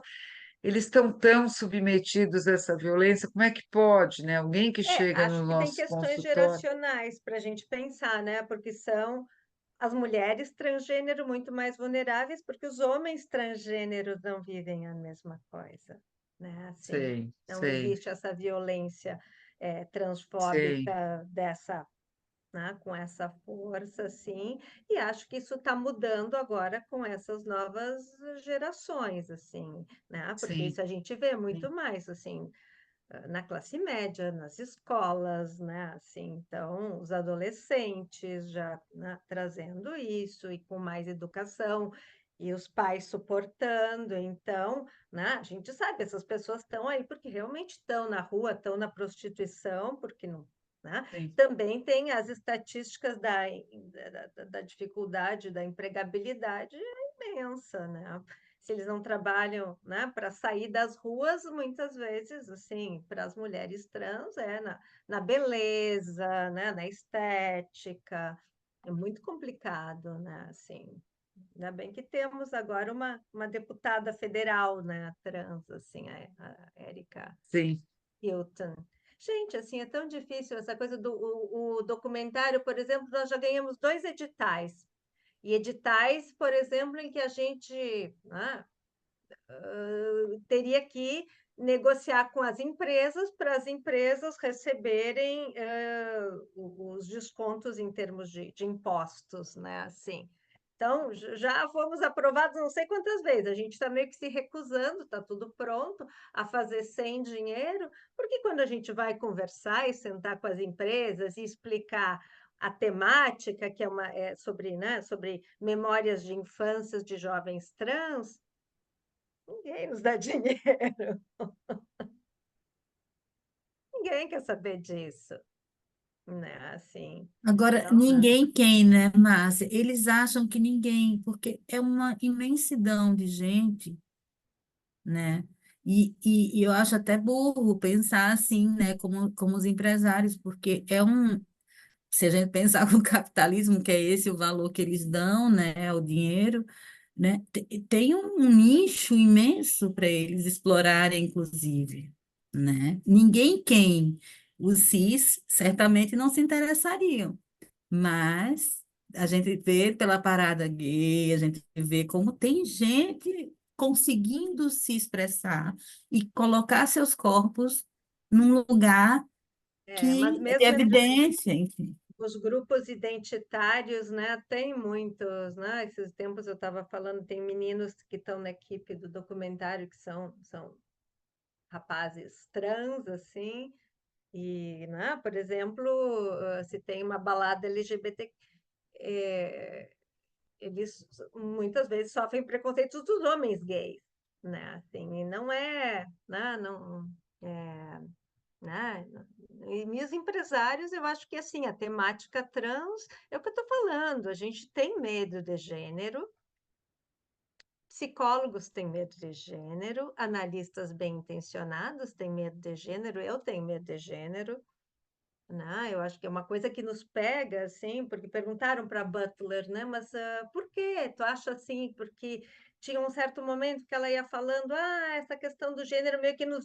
G: eles estão tão submetidos a essa violência, como é que pode, né? Alguém que chega
B: Acho
G: no
B: que tem
G: nosso
B: questões
G: consultório.
B: geracionais para a gente pensar, né? Porque são as mulheres transgênero muito mais vulneráveis, porque os homens transgêneros não vivem a mesma coisa, né? Assim,
G: Sei,
B: não
G: sei,
B: existe essa violência
G: sei,
B: transfóbica dessa, né, com essa força, assim, e acho que isso está mudando agora com essas novas gerações, assim, né? Porque
G: sim,
B: isso a gente vê muito
G: sim,
B: mais, assim, na classe média, nas escolas, né? Assim, então, os adolescentes já, né, trazendo isso e com mais educação e os pais suportando. Então, né, a gente sabe, essas pessoas estão aí porque realmente estão na rua, estão na prostituição, porque não né?
G: Sim.
B: Também tem as estatísticas da dificuldade, da empregabilidade é imensa, né? Se eles não trabalham, né, para sair das ruas, muitas vezes, assim, para as mulheres trans, na beleza, né, na estética, é muito complicado, né, assim. Ainda bem que temos agora uma deputada federal, né, trans, assim, a Érica
G: Sim.
B: Hilton. Gente, assim, é tão difícil essa coisa o documentário, por exemplo, nós já ganhamos 2 editais. E editais, por exemplo, em que a gente, né, teria que negociar com as empresas para as empresas receberem os descontos em termos de impostos, né? Assim. Então, já fomos aprovados não sei quantas vezes, a gente está meio que se recusando, está tudo pronto, a fazer sem dinheiro, porque quando a gente vai conversar e sentar com as empresas e explicar a temática, que é sobre, né, sobre memórias de infâncias de jovens trans, ninguém nos dá dinheiro. Ninguém quer saber disso, né? Assim,
A: Agora,
B: então,
A: ninguém quem, né, Márcia? Eles acham que ninguém, porque é uma imensidão de gente, né? E eu acho até burro pensar assim, né, como os empresários, porque se a gente pensar com o capitalismo, que é esse o valor que eles dão, né, o dinheiro, né, tem um nicho imenso para eles explorarem, inclusive, né? Ninguém quem. Os cis certamente não se interessariam, mas a gente vê pela parada gay, a gente vê como tem gente conseguindo se expressar e colocar seus corpos num lugar
B: mas
A: que é
B: mesmo entre
A: evidência, enfim.
B: os grupos identitários, né, tem muitos, né? Esses tempos eu estava falando, tem meninos que estão na equipe do documentário que são rapazes trans, assim, e, né, por exemplo, se tem uma balada LGBT, eles muitas vezes sofrem preconceitos dos homens gays, né? Assim, e não é, né? Não, é, né? E os empresários, eu acho que assim, a temática trans é o que eu estou falando, a gente tem medo de gênero, psicólogos têm medo de gênero, analistas bem-intencionados têm medo de gênero, eu tenho medo de gênero, né? Eu acho que é uma coisa que nos pega, assim, porque perguntaram para Butler, né? Mas por quê? Tu acha assim? Porque tinha um certo momento que ela ia falando, essa questão do gênero meio que nos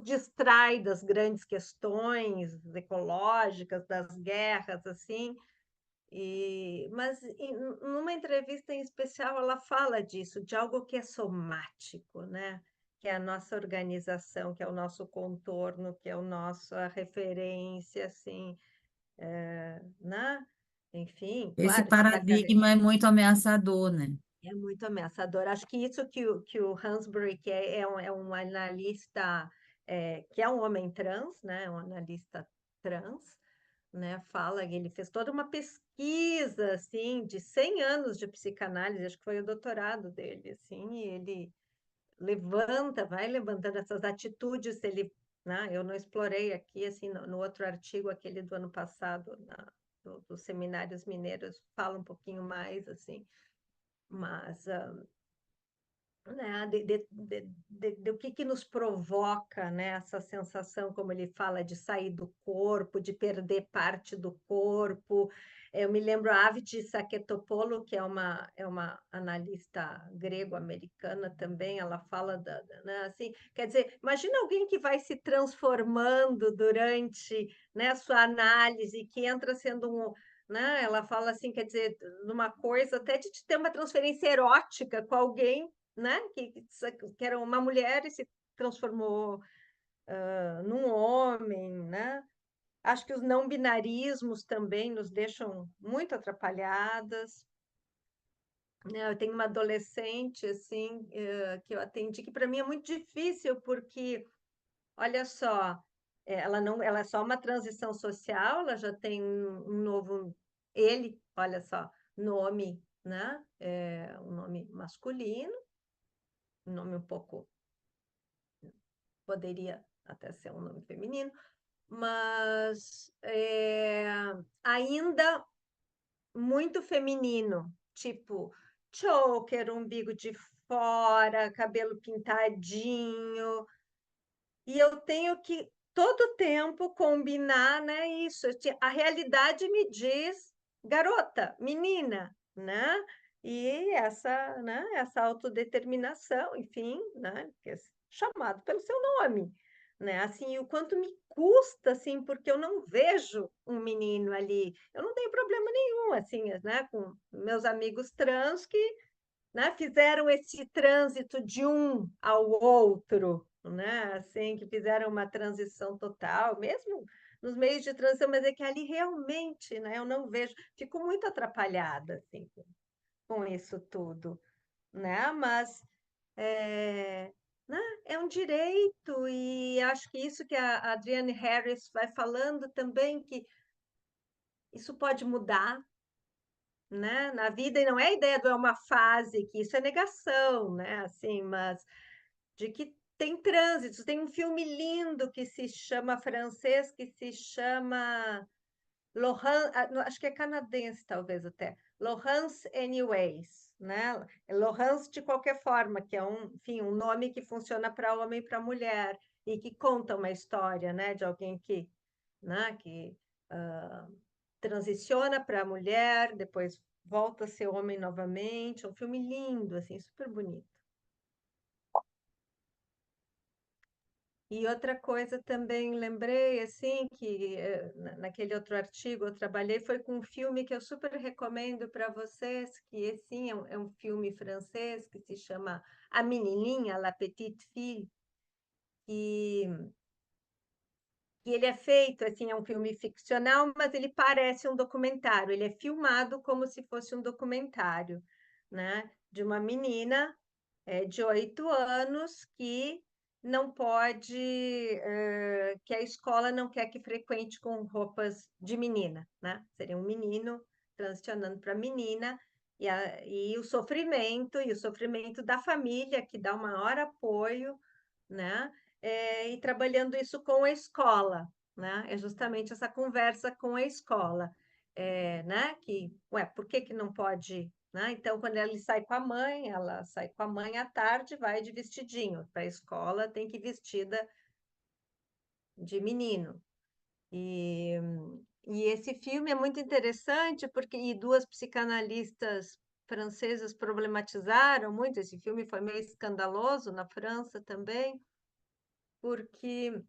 B: distrai das grandes questões ecológicas, das guerras, assim. Mas numa entrevista em especial ela fala disso, de algo que é somático, né? Que é a nossa organização, que é o nosso contorno, que é a nossa referência, assim, né? Enfim,
A: Esse
B: claro, isso
A: paradigma é muito ameaçador, né?
B: é muito ameaçador. Acho que isso que o Hansbury, que é um analista, que é um homem trans, né? Um analista trans, né, fala que ele fez toda uma pesquisa, assim, de 100 anos de psicanálise, acho que foi o doutorado dele, assim, e ele vai levantando essas atitudes, né, eu não explorei aqui, assim, no outro artigo, aquele do ano passado, dos seminários mineiros, fala um pouquinho mais, assim, mas né, do que nos provoca, né, essa sensação, como ele fala, de sair do corpo, de perder parte do corpo. Eu me lembro a Aviti Saketopoulou, que é uma analista grego-americana também, ela fala, né, assim, quer dizer, imagina alguém que vai se transformando durante, né, a sua análise, que entra sendo né, ela fala assim, quer dizer, numa coisa até de ter uma transferência erótica com alguém, né? Que era uma mulher e se transformou num homem, né? Acho que os não binarismos também nos deixam muito atrapalhadas, né? Eu tenho uma adolescente assim que eu atendi que para mim é muito difícil porque, olha só, ela é só uma transição social, ela já tem um novo olha só, nome, né? Um nome masculino, um nome um pouco poderia até ser um nome feminino, mas ainda muito feminino, tipo choker, umbigo de fora, cabelo pintadinho. E eu tenho que todo tempo combinar, né, isso. A realidade me diz, garota, menina, né? E essa autodeterminação, enfim, né, que é chamado pelo seu nome, né? Assim, o quanto me custa, assim, porque eu não vejo um menino ali. Eu não tenho problema nenhum, assim, né, com meus amigos trans que, né, fizeram esse trânsito de um ao outro, né, assim, que fizeram uma transição total, mesmo nos meios de transição, mas é que ali realmente, né, eu não vejo, fico muito atrapalhada, assim, com isso tudo, né, mas é, né, é um direito, e acho que isso que a Adrienne Harris vai falando também, que isso pode mudar, né, na vida, e não é a ideia de uma fase, que isso é negação, né, assim, mas de que tem trânsitos. Tem um filme lindo que se chama francês, que se chama Laurence, acho que é canadense, talvez até, Laurence Anyways, né? Laurence de qualquer forma, que é enfim, um nome que funciona para homem e para mulher, e que conta uma história, né, de alguém que, né, que ah, transiciona para mulher, depois volta a ser homem novamente. É um filme lindo, assim, super bonito. E outra coisa também lembrei, assim, que naquele outro artigo eu trabalhei, foi com um filme que eu super recomendo para vocês, que, sim, é um filme francês que se chama A Menininha, La Petite Fille, e ele é feito, assim, é um filme ficcional, mas ele parece um documentário, ele é filmado como se fosse um documentário, né? De uma menina de 8 anos que não pode, que a escola não quer que frequente com roupas de menina, né? Seria um menino transicionando para menina, e o sofrimento da família, que dá o maior apoio, né? E trabalhando isso com a escola, né? É justamente essa conversa com a escola, né? Que, ué, por que que não pode, né? Então, quando ele sai com a mãe, ela sai com a mãe à tarde, vai de vestidinho para a escola, tem que ir vestida de menino. E esse filme é muito interessante porque duas psicanalistas francesas problematizaram muito. Esse filme foi meio escandaloso na França também, porque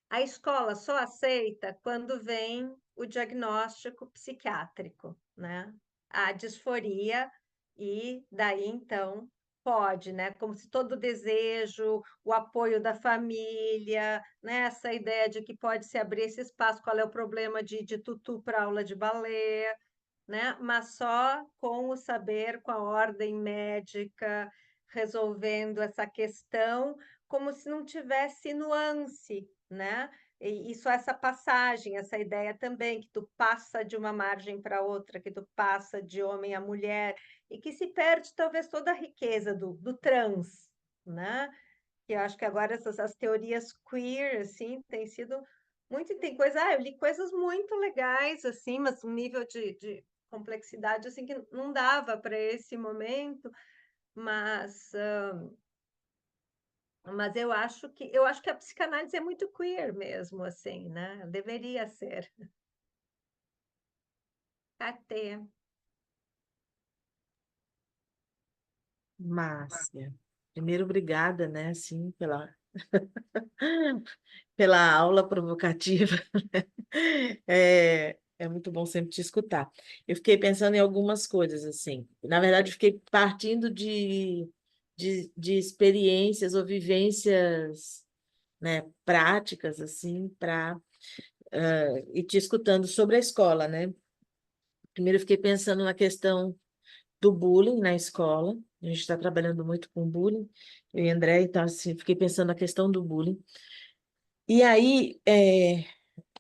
B: a escola só aceita quando vem o diagnóstico psiquiátrico, né? A disforia, e daí então pode, né? Como se todo o desejo, o apoio da família, né? Essa ideia de que pode se abrir esse espaço, qual é o problema de tutu para aula de balé, né? Mas só com o saber, com a ordem médica, resolvendo essa questão, como se não tivesse nuance, né? E só essa passagem, essa ideia também, que tu passa de uma margem para outra, que tu passa de homem a mulher, e que se perde talvez toda a riqueza do trans, né? Que eu acho que agora as teorias queer, assim, tem sido muito, tem coisa, eu li coisas muito legais, assim, mas um nível de complexidade, assim, que não dava para esse momento, mas eu acho que a psicanálise é muito queer mesmo, assim, né? Deveria ser. Até.
C: Márcia, primeiro, obrigada, né, assim, pela aula provocativa. É muito bom sempre te escutar. Eu fiquei pensando em algumas coisas, assim. Na verdade, eu fiquei partindo de experiências ou vivências, né, práticas, assim, e te escutando sobre a escola, né? Primeiro, eu fiquei pensando na questão do bullying na escola. A gente está trabalhando muito com bullying, eu e André, então, assim, fiquei pensando na questão do bullying. E aí,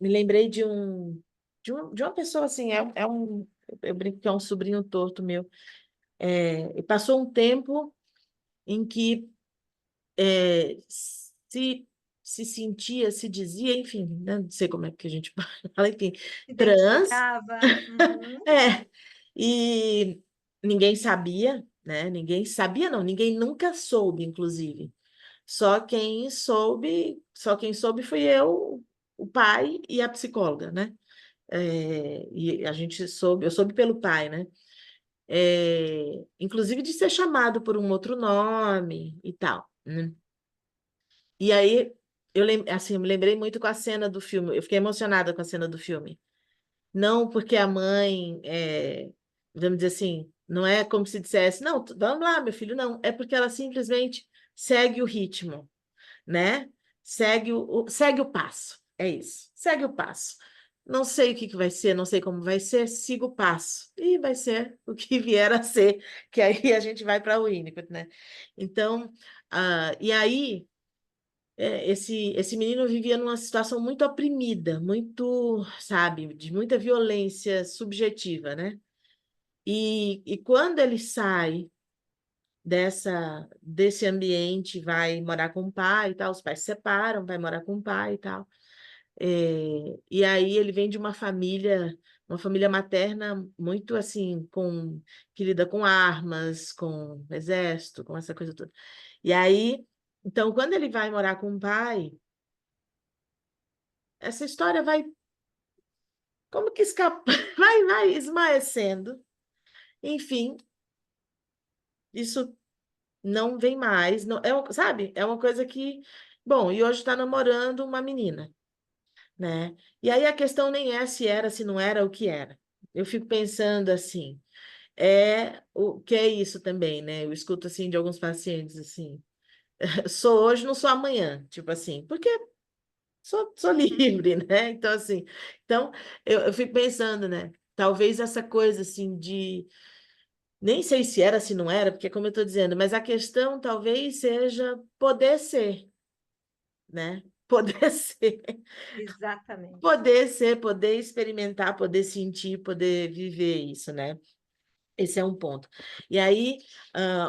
C: me lembrei de uma pessoa, assim, eu brinco que é um sobrinho torto meu, e passou um tempo em que se se sentia, se dizia, enfim, né, não sei como é que a gente fala, enfim,
B: Se
C: trans,
B: identificava. Uhum.
C: e ninguém sabia, né? Ninguém sabia, não, ninguém nunca soube, inclusive. Só quem soube fui eu, o pai e a psicóloga, né? E a gente soube, eu soube pelo pai, né? Inclusive de ser chamado por um outro nome e tal, né? E aí, assim, eu me lembrei muito com a cena do filme, eu fiquei emocionada com a cena do filme. Não porque a mãe, vamos dizer assim, não é como se dissesse, não, vamos lá, meu filho, não. É porque ela simplesmente segue o ritmo, né? Segue o passo. É isso. Segue o passo. Não sei o que vai ser, não sei como vai ser, siga o passo. E vai ser o que vier a ser, que aí a gente vai para o Winnicott, né? Então, e aí, esse menino vivia numa situação muito oprimida, muito, sabe, de muita violência subjetiva, né? E quando ele sai desse ambiente, vai morar com o pai e tal, os pais se separam, vai morar com o pai e tal. E aí ele vem de uma família materna muito assim, que lida com armas, com exército, com essa coisa toda. E aí, então, quando ele vai morar com o pai, essa história vai, como que escapa, vai esmaecendo. Enfim, isso não vem mais, não, sabe? É uma coisa que, bom, e hoje está namorando uma menina, né? E aí a questão nem é se era, se não era, o que era. Eu fico pensando assim, o que é isso também, né? Eu escuto assim de alguns pacientes assim, sou hoje, não sou amanhã, tipo assim, porque sou livre, né? Então assim, então eu fico pensando, né? Talvez essa coisa assim de nem sei se era, se não era, porque como eu estou dizendo, mas a questão talvez seja poder ser, né? Poder ser.
B: Exatamente.
C: Poder ser, poder experimentar, poder sentir, poder viver isso, né? Esse é um ponto. E aí,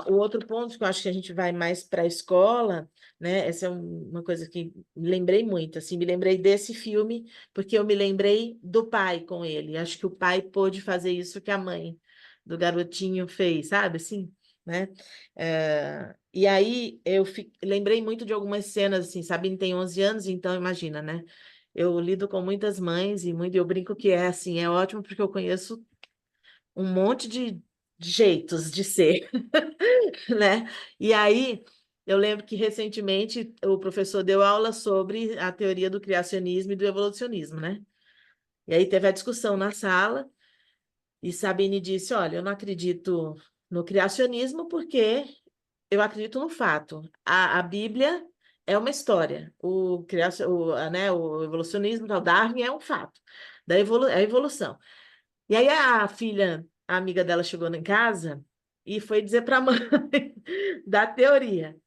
C: o outro ponto que eu acho que a gente vai mais para a escola, né? Essa é uma coisa que me lembrei muito, assim, me lembrei desse filme, porque eu me lembrei do pai com ele. Acho que o pai pôde fazer isso que a mãe do garotinho fez, sabe? Assim, né? E aí, lembrei muito de algumas cenas, assim, Sabine tem 11 anos, então imagina, né? Eu lido com muitas mães e eu brinco que é assim, é ótimo porque eu conheço um monte de jeitos de ser, né? E aí, eu lembro que recentemente o professor deu aula sobre a teoria do criacionismo e do evolucionismo, né? E aí teve a discussão na sala e Sabine disse, olha, eu não acredito no criacionismo porque eu acredito no fato. A Bíblia é uma história, o evolucionismo, o Darwin é um fato, é a evolução. E aí a filha, a amiga dela chegou em casa e foi dizer para a mãe da teoria.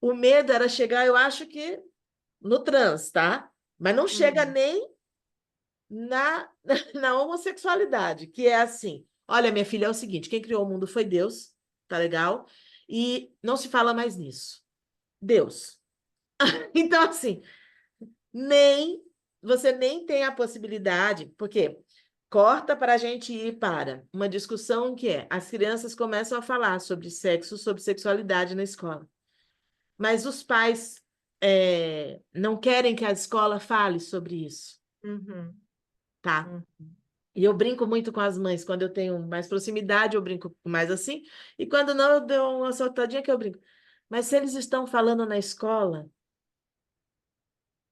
C: O medo era chegar, eu acho que no trans, tá? Mas não chega nem na, na homossexualidade, que é assim. Olha, minha filha, é o seguinte: quem criou o mundo foi Deus, tá legal? E não se fala mais nisso. Deus. Então, assim, você nem tem a possibilidade, porque corta para a gente ir para uma discussão que as crianças começam a falar sobre sexo, sobre sexualidade na escola, mas os pais não querem que a escola fale sobre isso,
B: Uhum.
C: tá?
B: Uhum.
C: E eu brinco muito com as mães, quando eu tenho mais proximidade, eu brinco mais assim, e quando não, eu dou uma soltadinha que eu brinco. Mas se eles estão falando na escola,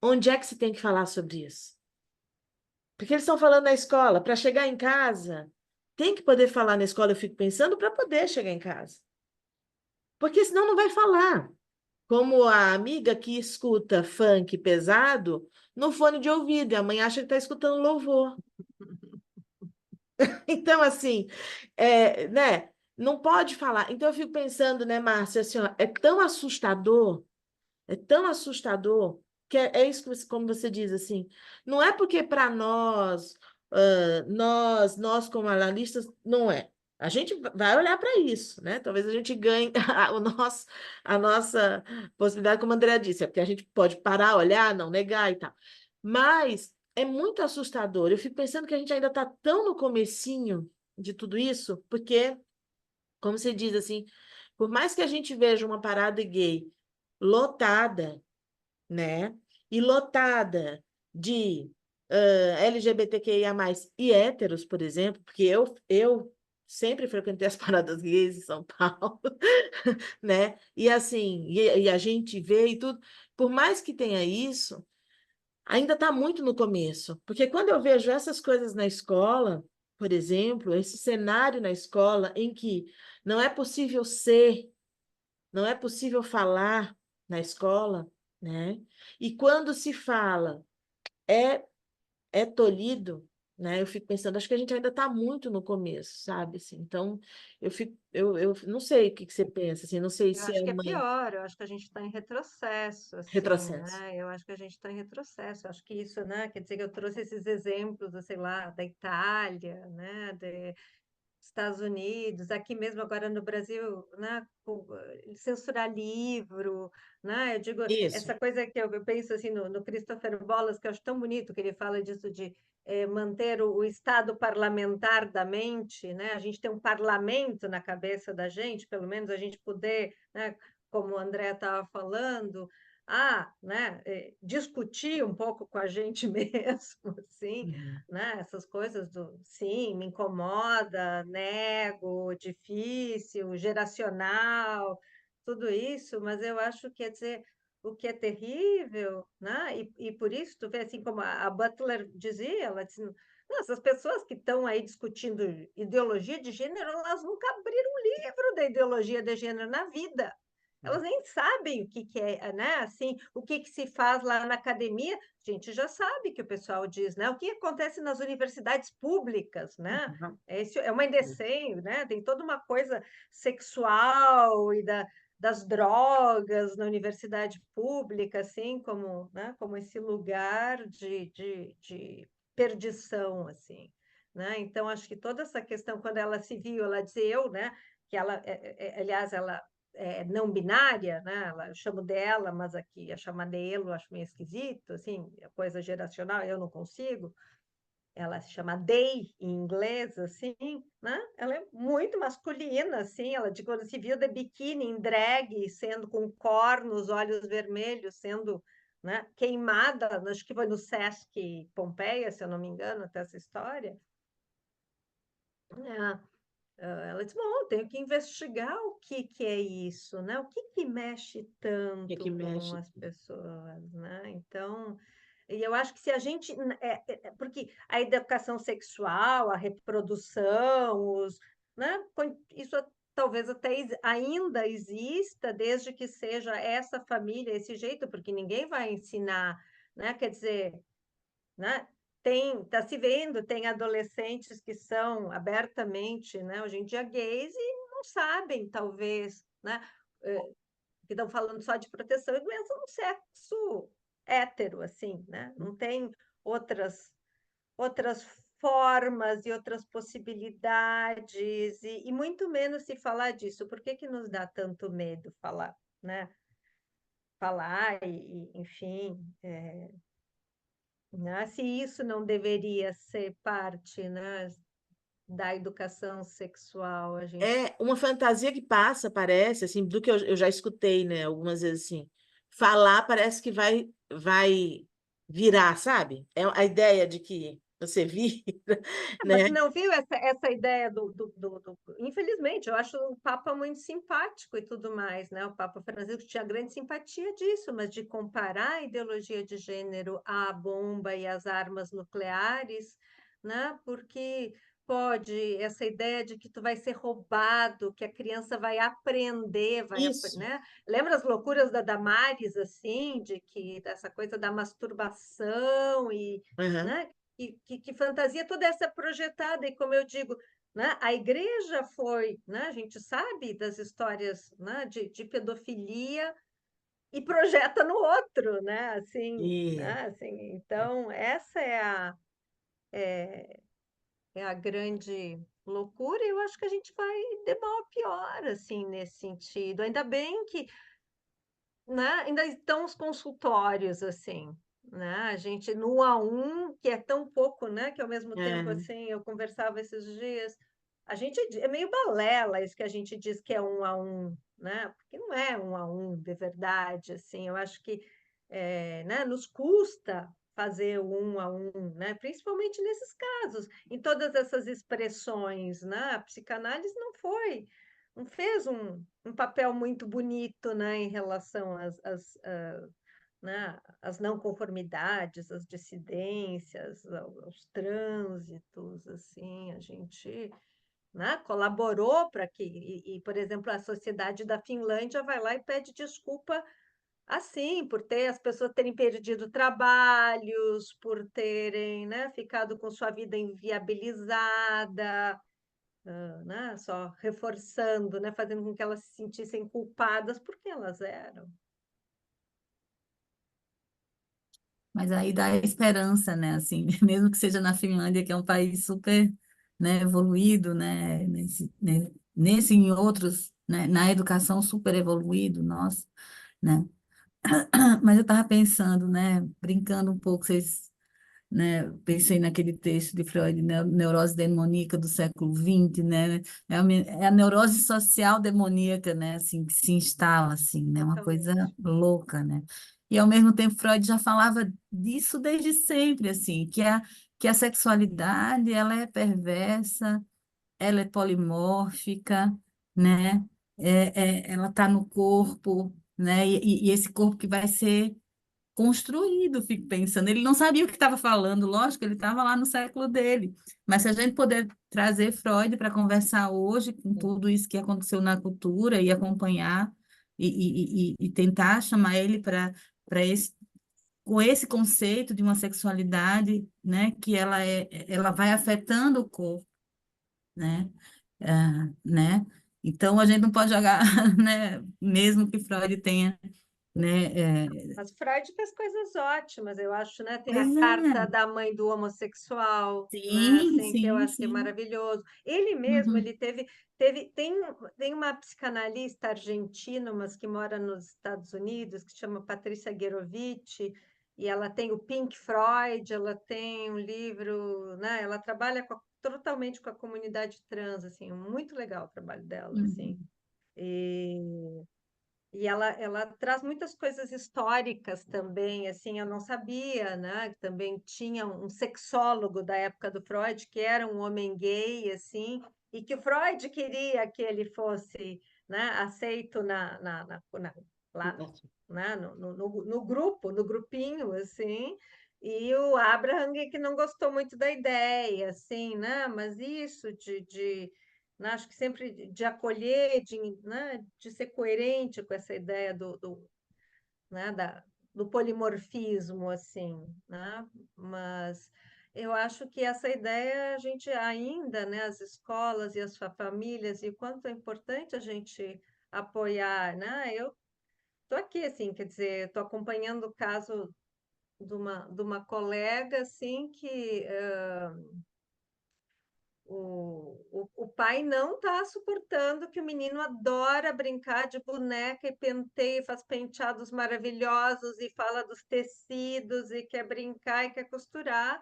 C: onde é que se tem que falar sobre isso? Porque eles estão falando na escola, para chegar em casa, tem que poder falar na escola, eu fico pensando, para poder chegar em casa. Porque senão não vai falar. Como a amiga que escuta funk pesado no fone de ouvido, e a mãe acha que está escutando louvor. Então, assim, né? Não pode falar. Então, eu fico pensando, né, Márcia, assim, ó, é tão assustador, que é isso que como você diz, assim, não é porque para nós como analistas, não é. A gente vai olhar para isso, né? Talvez a gente ganhe a nossa possibilidade, como a Andrea disse, é porque a gente pode parar, olhar, não negar e tal. Mas é muito assustador. Eu fico pensando que a gente ainda está tão no comecinho de tudo isso, porque, como você diz assim, por mais que a gente veja uma parada gay lotada, né? E lotada de LGBTQIA+, e héteros, por exemplo, porque eu sempre frequentei as paradas gays em São Paulo, né? E assim, e a gente vê e tudo, por mais que tenha isso, ainda está muito no começo, porque quando eu vejo essas coisas na escola, por exemplo, esse cenário na escola em que não é possível ser, não é possível falar na escola, né? E quando se fala, é tolhido, né? Eu fico pensando, acho que a gente ainda está muito no começo, sabe? Assim, então, eu não sei o que você pensa, assim, não sei
B: Eu
C: se
B: acho
C: é
B: que é
C: uma
B: pior, eu acho que a gente está em retrocesso, assim,
C: retrocesso.
B: né? Eu acho que a gente está em retrocesso. Eu acho que isso, né? Quer dizer que eu trouxe esses exemplos, sei lá, da Itália, né? Estados Unidos, aqui mesmo agora no Brasil, né, censurar livro, né? Eu digo,
C: Isso,
B: essa coisa que eu penso assim no Christopher Bollas, que eu acho tão bonito, que ele fala disso de manter o estado parlamentar da mente, né? A gente tem um parlamento na cabeça da gente, pelo menos a gente poder, né, como o André estava falando, né, discutir um pouco com a gente mesmo, assim,
C: uhum,
B: né? Essas coisas do sim, me incomoda, nego, difícil, geracional, tudo isso, mas eu acho que quer dizer o que é terrível, né? E por isso tu vê assim como a Butler dizia, ela disse, não, essas pessoas que estão aí discutindo ideologia de gênero, elas nunca abriram um livro da ideologia de gênero na vida. Elas nem sabem o que é, né? Assim, o que se faz lá na academia. A gente já sabe que o pessoal diz, né? O que acontece nas universidades públicas, né?
C: uhum.
B: Isso é uma indecência, né? Tem toda uma coisa sexual e das drogas na universidade pública, assim, como, né? Como esse lugar de perdição, assim. Né? Então, acho que toda essa questão, quando ela se viu, ela dizia eu, né? Que ela, aliás, ela não binária, né? Eu chamo dela, mas aqui a chamar dele eu acho meio esquisito, assim, coisa geracional, eu não consigo. Ela se chama they em inglês, assim, né? Ela é muito masculina, assim, ela de quando se viu de biquíni em drag, sendo com cornos, olhos vermelhos, sendo, né, queimada, acho que foi no Sesc Pompeia, se eu não me engano, até essa história. É. Ela disse, bom, tenho que investigar o que é isso, né? O que mexe
C: O que
B: tanto com
C: mexe?
B: as pessoas, né? Então, e eu acho que se a gente... porque a educação sexual, a reprodução, né? Isso talvez até ainda exista, desde que seja essa família, esse jeito, porque ninguém vai ensinar, né? Quer dizer, né? Está se vendo, tem adolescentes que são abertamente, né, hoje em dia gays e não sabem, talvez, né, que estão falando só de proteção e doença no sexo hétero, assim, né? Não tem outras formas e outras possibilidades e muito menos se falar disso. Por que que nos dá tanto medo falar, né? Falar enfim, né? Se isso não deveria ser parte, né, da educação sexual, a gente
C: É uma fantasia que passa, parece, assim, do que eu já escutei, né, algumas vezes assim. Falar parece que vai virar, sabe? É a ideia de que você vira,
B: Mas
C: né?
B: não viu essa ideia Infelizmente, eu acho o Papa muito simpático e tudo mais, né? O Papa Francisco tinha grande simpatia disso, mas de comparar a ideologia de gênero à bomba e às armas nucleares, né? Porque pode essa ideia de que tu vai ser roubado, que a criança vai aprender,
C: Isso.
B: né? Lembra as loucuras da Damares, assim, de que dessa coisa da masturbação e,
C: Aham.
B: né? Que fantasia toda essa projetada, e como eu digo, né, a igreja foi, né, a gente sabe das histórias, né, de pedofilia e projeta no outro,
C: E
B: né, assim, então essa é é a grande loucura, e eu acho que a gente vai de mal a pior, assim, nesse sentido. Ainda bem que, né, ainda estão os consultórios, assim, né? A gente, no 1 a 1, que é tão pouco, né? Que ao mesmo tempo,
C: É,
B: assim, eu conversava esses dias, é meio balela isso que a gente diz que é 1 a 1, né? Porque não é 1 a 1 de verdade, assim. Eu acho que, né, nos custa fazer o 1 a 1, né? Principalmente nesses casos, em todas essas expressões, né? A psicanálise não fez um papel muito bonito, né, em relação né, às não conformidades, às dissidências, aos trânsitos, assim, a gente, né, colaborou para que, por exemplo, a sociedade da Finlândia vai lá e pede desculpa, assim, por ter as pessoas terem perdido trabalhos, por terem, né, ficado com sua vida inviabilizada, né, só reforçando, né, fazendo com que elas se sentissem culpadas porque elas eram.
A: Mas aí dá esperança, né? Assim, mesmo que seja na Finlândia, que é um país super, né, evoluído, né? Nesse e em outros, né? Na educação super evoluído, nossa, né? Mas eu estava pensando, né? Brincando um pouco, vocês, né? Pensei naquele texto de Freud, né? Neurose demoníaca do século XX, né? É a neurose social demoníaca, né? Assim, que se instala, assim, né? Uma coisa
B: Totalmente.
A: louca, né? E ao mesmo tempo Freud já falava disso desde sempre, assim, que a sexualidade ela é perversa, ela é polimórfica, né? Ela está no corpo, né? E esse corpo que vai ser construído, fico pensando. Ele não sabia o que estava falando, lógico, ele estava lá no século dele. Mas se a gente puder trazer Freud para conversar hoje com tudo isso que aconteceu na cultura e acompanhar e tentar chamar ele para esse com esse conceito de uma sexualidade, né, que ela vai afetando o corpo, né? Né? Então a gente não pode jogar, né, mesmo que Freud tenha, né,
B: Mas Freud fez coisas ótimas, eu acho, né? Tem a
A: pois
B: carta
A: é.
B: da mãe do homossexual, né?
A: Sim,
B: Assim, que eu
A: sim,
B: acho que é
A: sim.
B: maravilhoso. Ele mesmo,
A: Uhum,
B: ele tem uma psicanalista argentina, mas que mora nos Estados Unidos, que chama Patrícia Guerovici, e ela tem o Pink Freud, ela tem um livro, né? Ela trabalha totalmente com a comunidade trans, assim, muito legal o trabalho dela, assim.
A: uhum,
B: E ela traz muitas coisas históricas também, assim, eu não sabia, né? Também tinha um sexólogo da época do Freud, que era um homem gay, assim, e que o Freud queria que ele fosse, né, aceito lá, né, no grupo, no grupinho, assim, e o Abraham que não gostou muito da ideia, assim, né? Mas isso né, acho que sempre de acolher, né, de ser coerente com essa ideia né, do polimorfismo, assim, né? Mas eu acho que essa ideia a gente ainda, né, as escolas e as famílias, e o quanto é importante a gente apoiar, né? Eu estou aqui, assim, quer dizer, estou acompanhando o caso de uma colega, assim, que o pai não está suportando que o menino adora brincar de boneca e penteia, faz penteados maravilhosos e fala dos tecidos e quer brincar e quer costurar.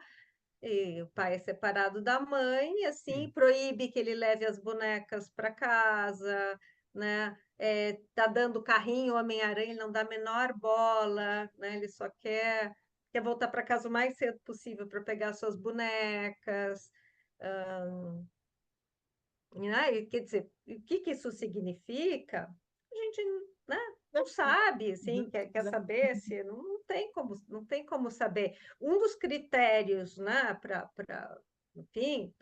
B: E o pai é separado da mãe, e assim, proíbe que ele leve as bonecas para casa, né? Tá dando carrinho Homem-Aranha, ele não dá a menor bola, né? Ele só quer voltar para casa o mais cedo possível para pegar suas bonecas. Né? E, quer dizer, o que que isso significa? A gente, né, não sabe, assim, quer saber se não tem como saber. Um dos critérios, né, enfim,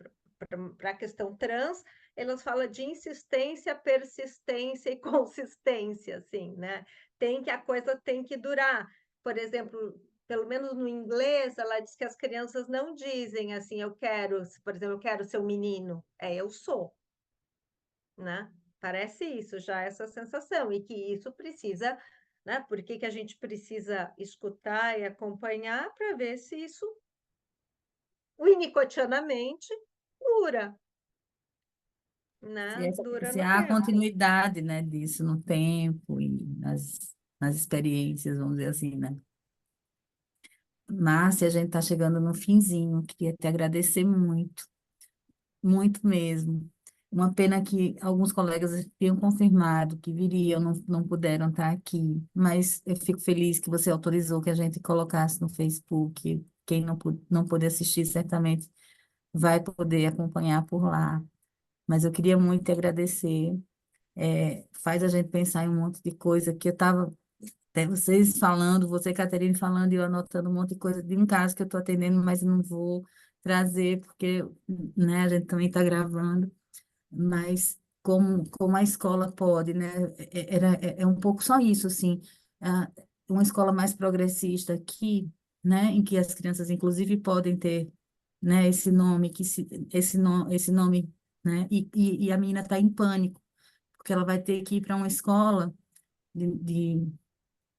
B: para a questão trans, elas falam de insistência, persistência e consistência, assim, né? A coisa tem que durar. Por exemplo, pelo menos no inglês, ela diz que as crianças não dizem assim, eu quero, por exemplo, eu quero ser um menino. Eu sou, né? Parece isso, já essa sensação, e que isso precisa, né? Por que que a gente precisa escutar e acompanhar para ver se isso, unicotidianamente, dura, né? Dura
A: Se
B: no
A: há
B: tempo.
A: continuidade, né, disso no tempo e nas experiências, vamos dizer assim, né? Márcia, a gente está chegando no finzinho, queria te agradecer muito, muito mesmo. Uma pena que alguns colegas tinham confirmado que viriam, não puderam estar aqui, mas eu fico feliz que você autorizou que a gente colocasse no Facebook. Quem não pôde assistir, certamente vai poder acompanhar por lá. Mas eu queria muito te agradecer. Faz a gente pensar em um monte de coisa que eu estava, até vocês falando, você, Caterine, falando e eu anotando um monte de coisa de um caso que eu estou atendendo, mas não vou trazer, porque, né, a gente também está gravando, mas como a escola pode, né, é um pouco só isso, assim, ah, uma escola mais progressista aqui, né, em que as crianças, inclusive, podem ter, né, esse nome, esse nome, né, e a menina está em pânico, porque ela vai ter que ir para uma escola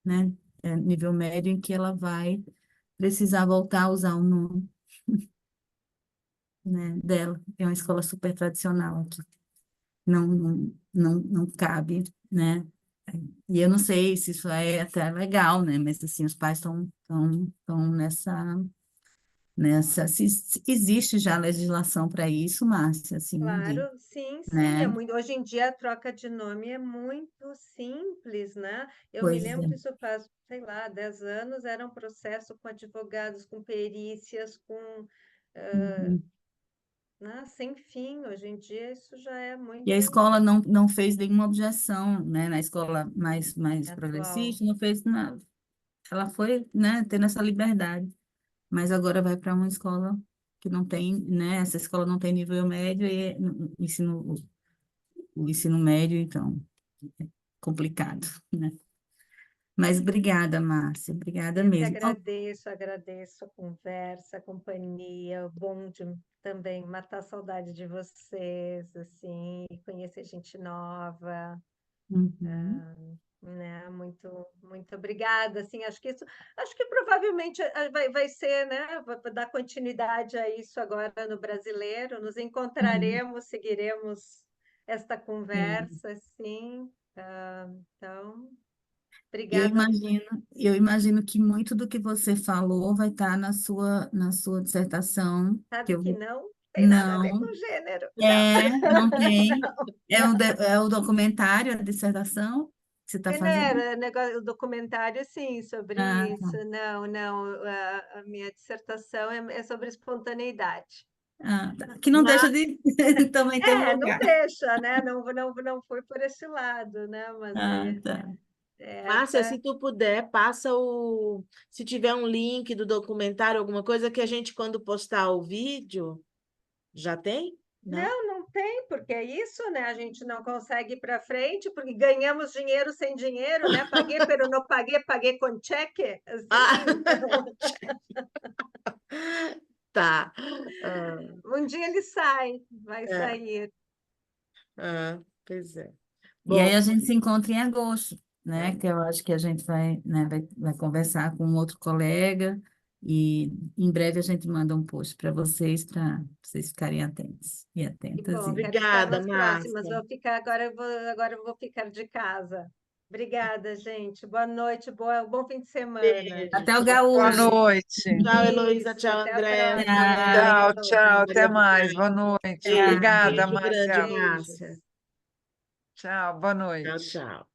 A: né, nível médio, em que ela vai precisar voltar a usar o nome, né, dela. É uma escola super tradicional aqui. Não cabe, né? E eu não sei se isso é até legal, né? Mas assim, os pais estão se existe já legislação para isso, Márcia, assim,
B: Claro, sim, sim,
A: né?
B: hoje em dia a troca de nome é muito simples, né? Eu me
A: Pois é.
B: lembro, isso faz, sei lá, 10 anos, era um processo com advogados, com perícias, com,
A: Uhum.
B: né, sem fim. Hoje em dia isso já é
A: E a
B: muito
A: escola não fez nenhuma objeção, né? Na escola mais
B: atual.
A: progressista, não fez nada. Ela foi, né, tendo essa liberdade, mas agora vai para uma escola que não tem, né, essa escola não tem nível médio e o ensino médio, então, é complicado, né? Mas obrigada, Márcia, obrigada
B: Eu que
A: mesmo. Ó,
B: agradeço a conversa, a companhia, bom de também matar a saudade de vocês, assim, e conhecer gente nova.
A: uhum,
B: Né? Muito obrigada. Assim, acho que provavelmente vai ser, né? Vai dar continuidade a isso agora no Brasileiro. Nos
A: uhum,
B: encontraremos, seguiremos esta
A: sim.
B: conversa, sim. Então,
A: Eu
B: obrigada.
A: imagino, eu imagino que muito do que você falou vai estar na sua dissertação, que
B: Sabe
A: eu
B: que não tem nada a ver
A: não,
B: com gênero. Não,
A: não tem. É o documentário, a dissertação que você está
B: né,
A: fazendo?
B: era negócio, o documentário, sim, sobre
A: Ah,
B: isso. Não, a minha dissertação é sobre espontaneidade.
A: tá. Que não deixa de também ter um
B: Não
A: lugar.
B: deixa, né? Não foi por esse lado, né? Mas
A: Ah, tá.
C: Márcia,
B: essa.
C: se tu puder, passa o. Se tiver um link do documentário, alguma coisa que a gente, quando postar o vídeo, já tem? Não?
B: Não tem, porque é isso, né? A gente não consegue ir para frente, porque ganhamos dinheiro sem dinheiro, né? Paguei, pero não paguei, paguei com cheque,
C: Ah,
B: assim.
C: tá. Ah,
B: Um dia ele vai
C: é.
B: sair.
C: Pois é.
A: E aí
C: Bom,
A: a gente se encontra em agosto, né?
C: é,
A: Que eu acho que a gente vai, né, vai conversar com um outro colega e em breve a gente manda um post para vocês ficarem atentos e
B: Que
A: atentas.
B: bom,
A: E
B: quero estar
C: obrigada,
B: nas próximas.
C: Márcia.
B: Vou ficar agora eu vou ficar de casa. Obrigada, gente. Boa noite, bom fim de semana.
C: Beijo.
A: até o
G: Boa
A: gaúcho.
G: noite.
C: Tchau, Heloísa.
B: Isso,
C: Tchau,
B: até a
C: André.
B: próxima.
A: Tchau,
G: Tchau,
B: Beijo.
G: tchau, até
C: Maria.
G: mais. Boa noite.
C: Beijo,
A: tchau.
G: Obrigada,
C: beijo
G: Márcia.
C: grande,
B: Beijos.
C: Márcia.
G: Tchau, boa
C: Tchau,
G: noite.
C: tchau.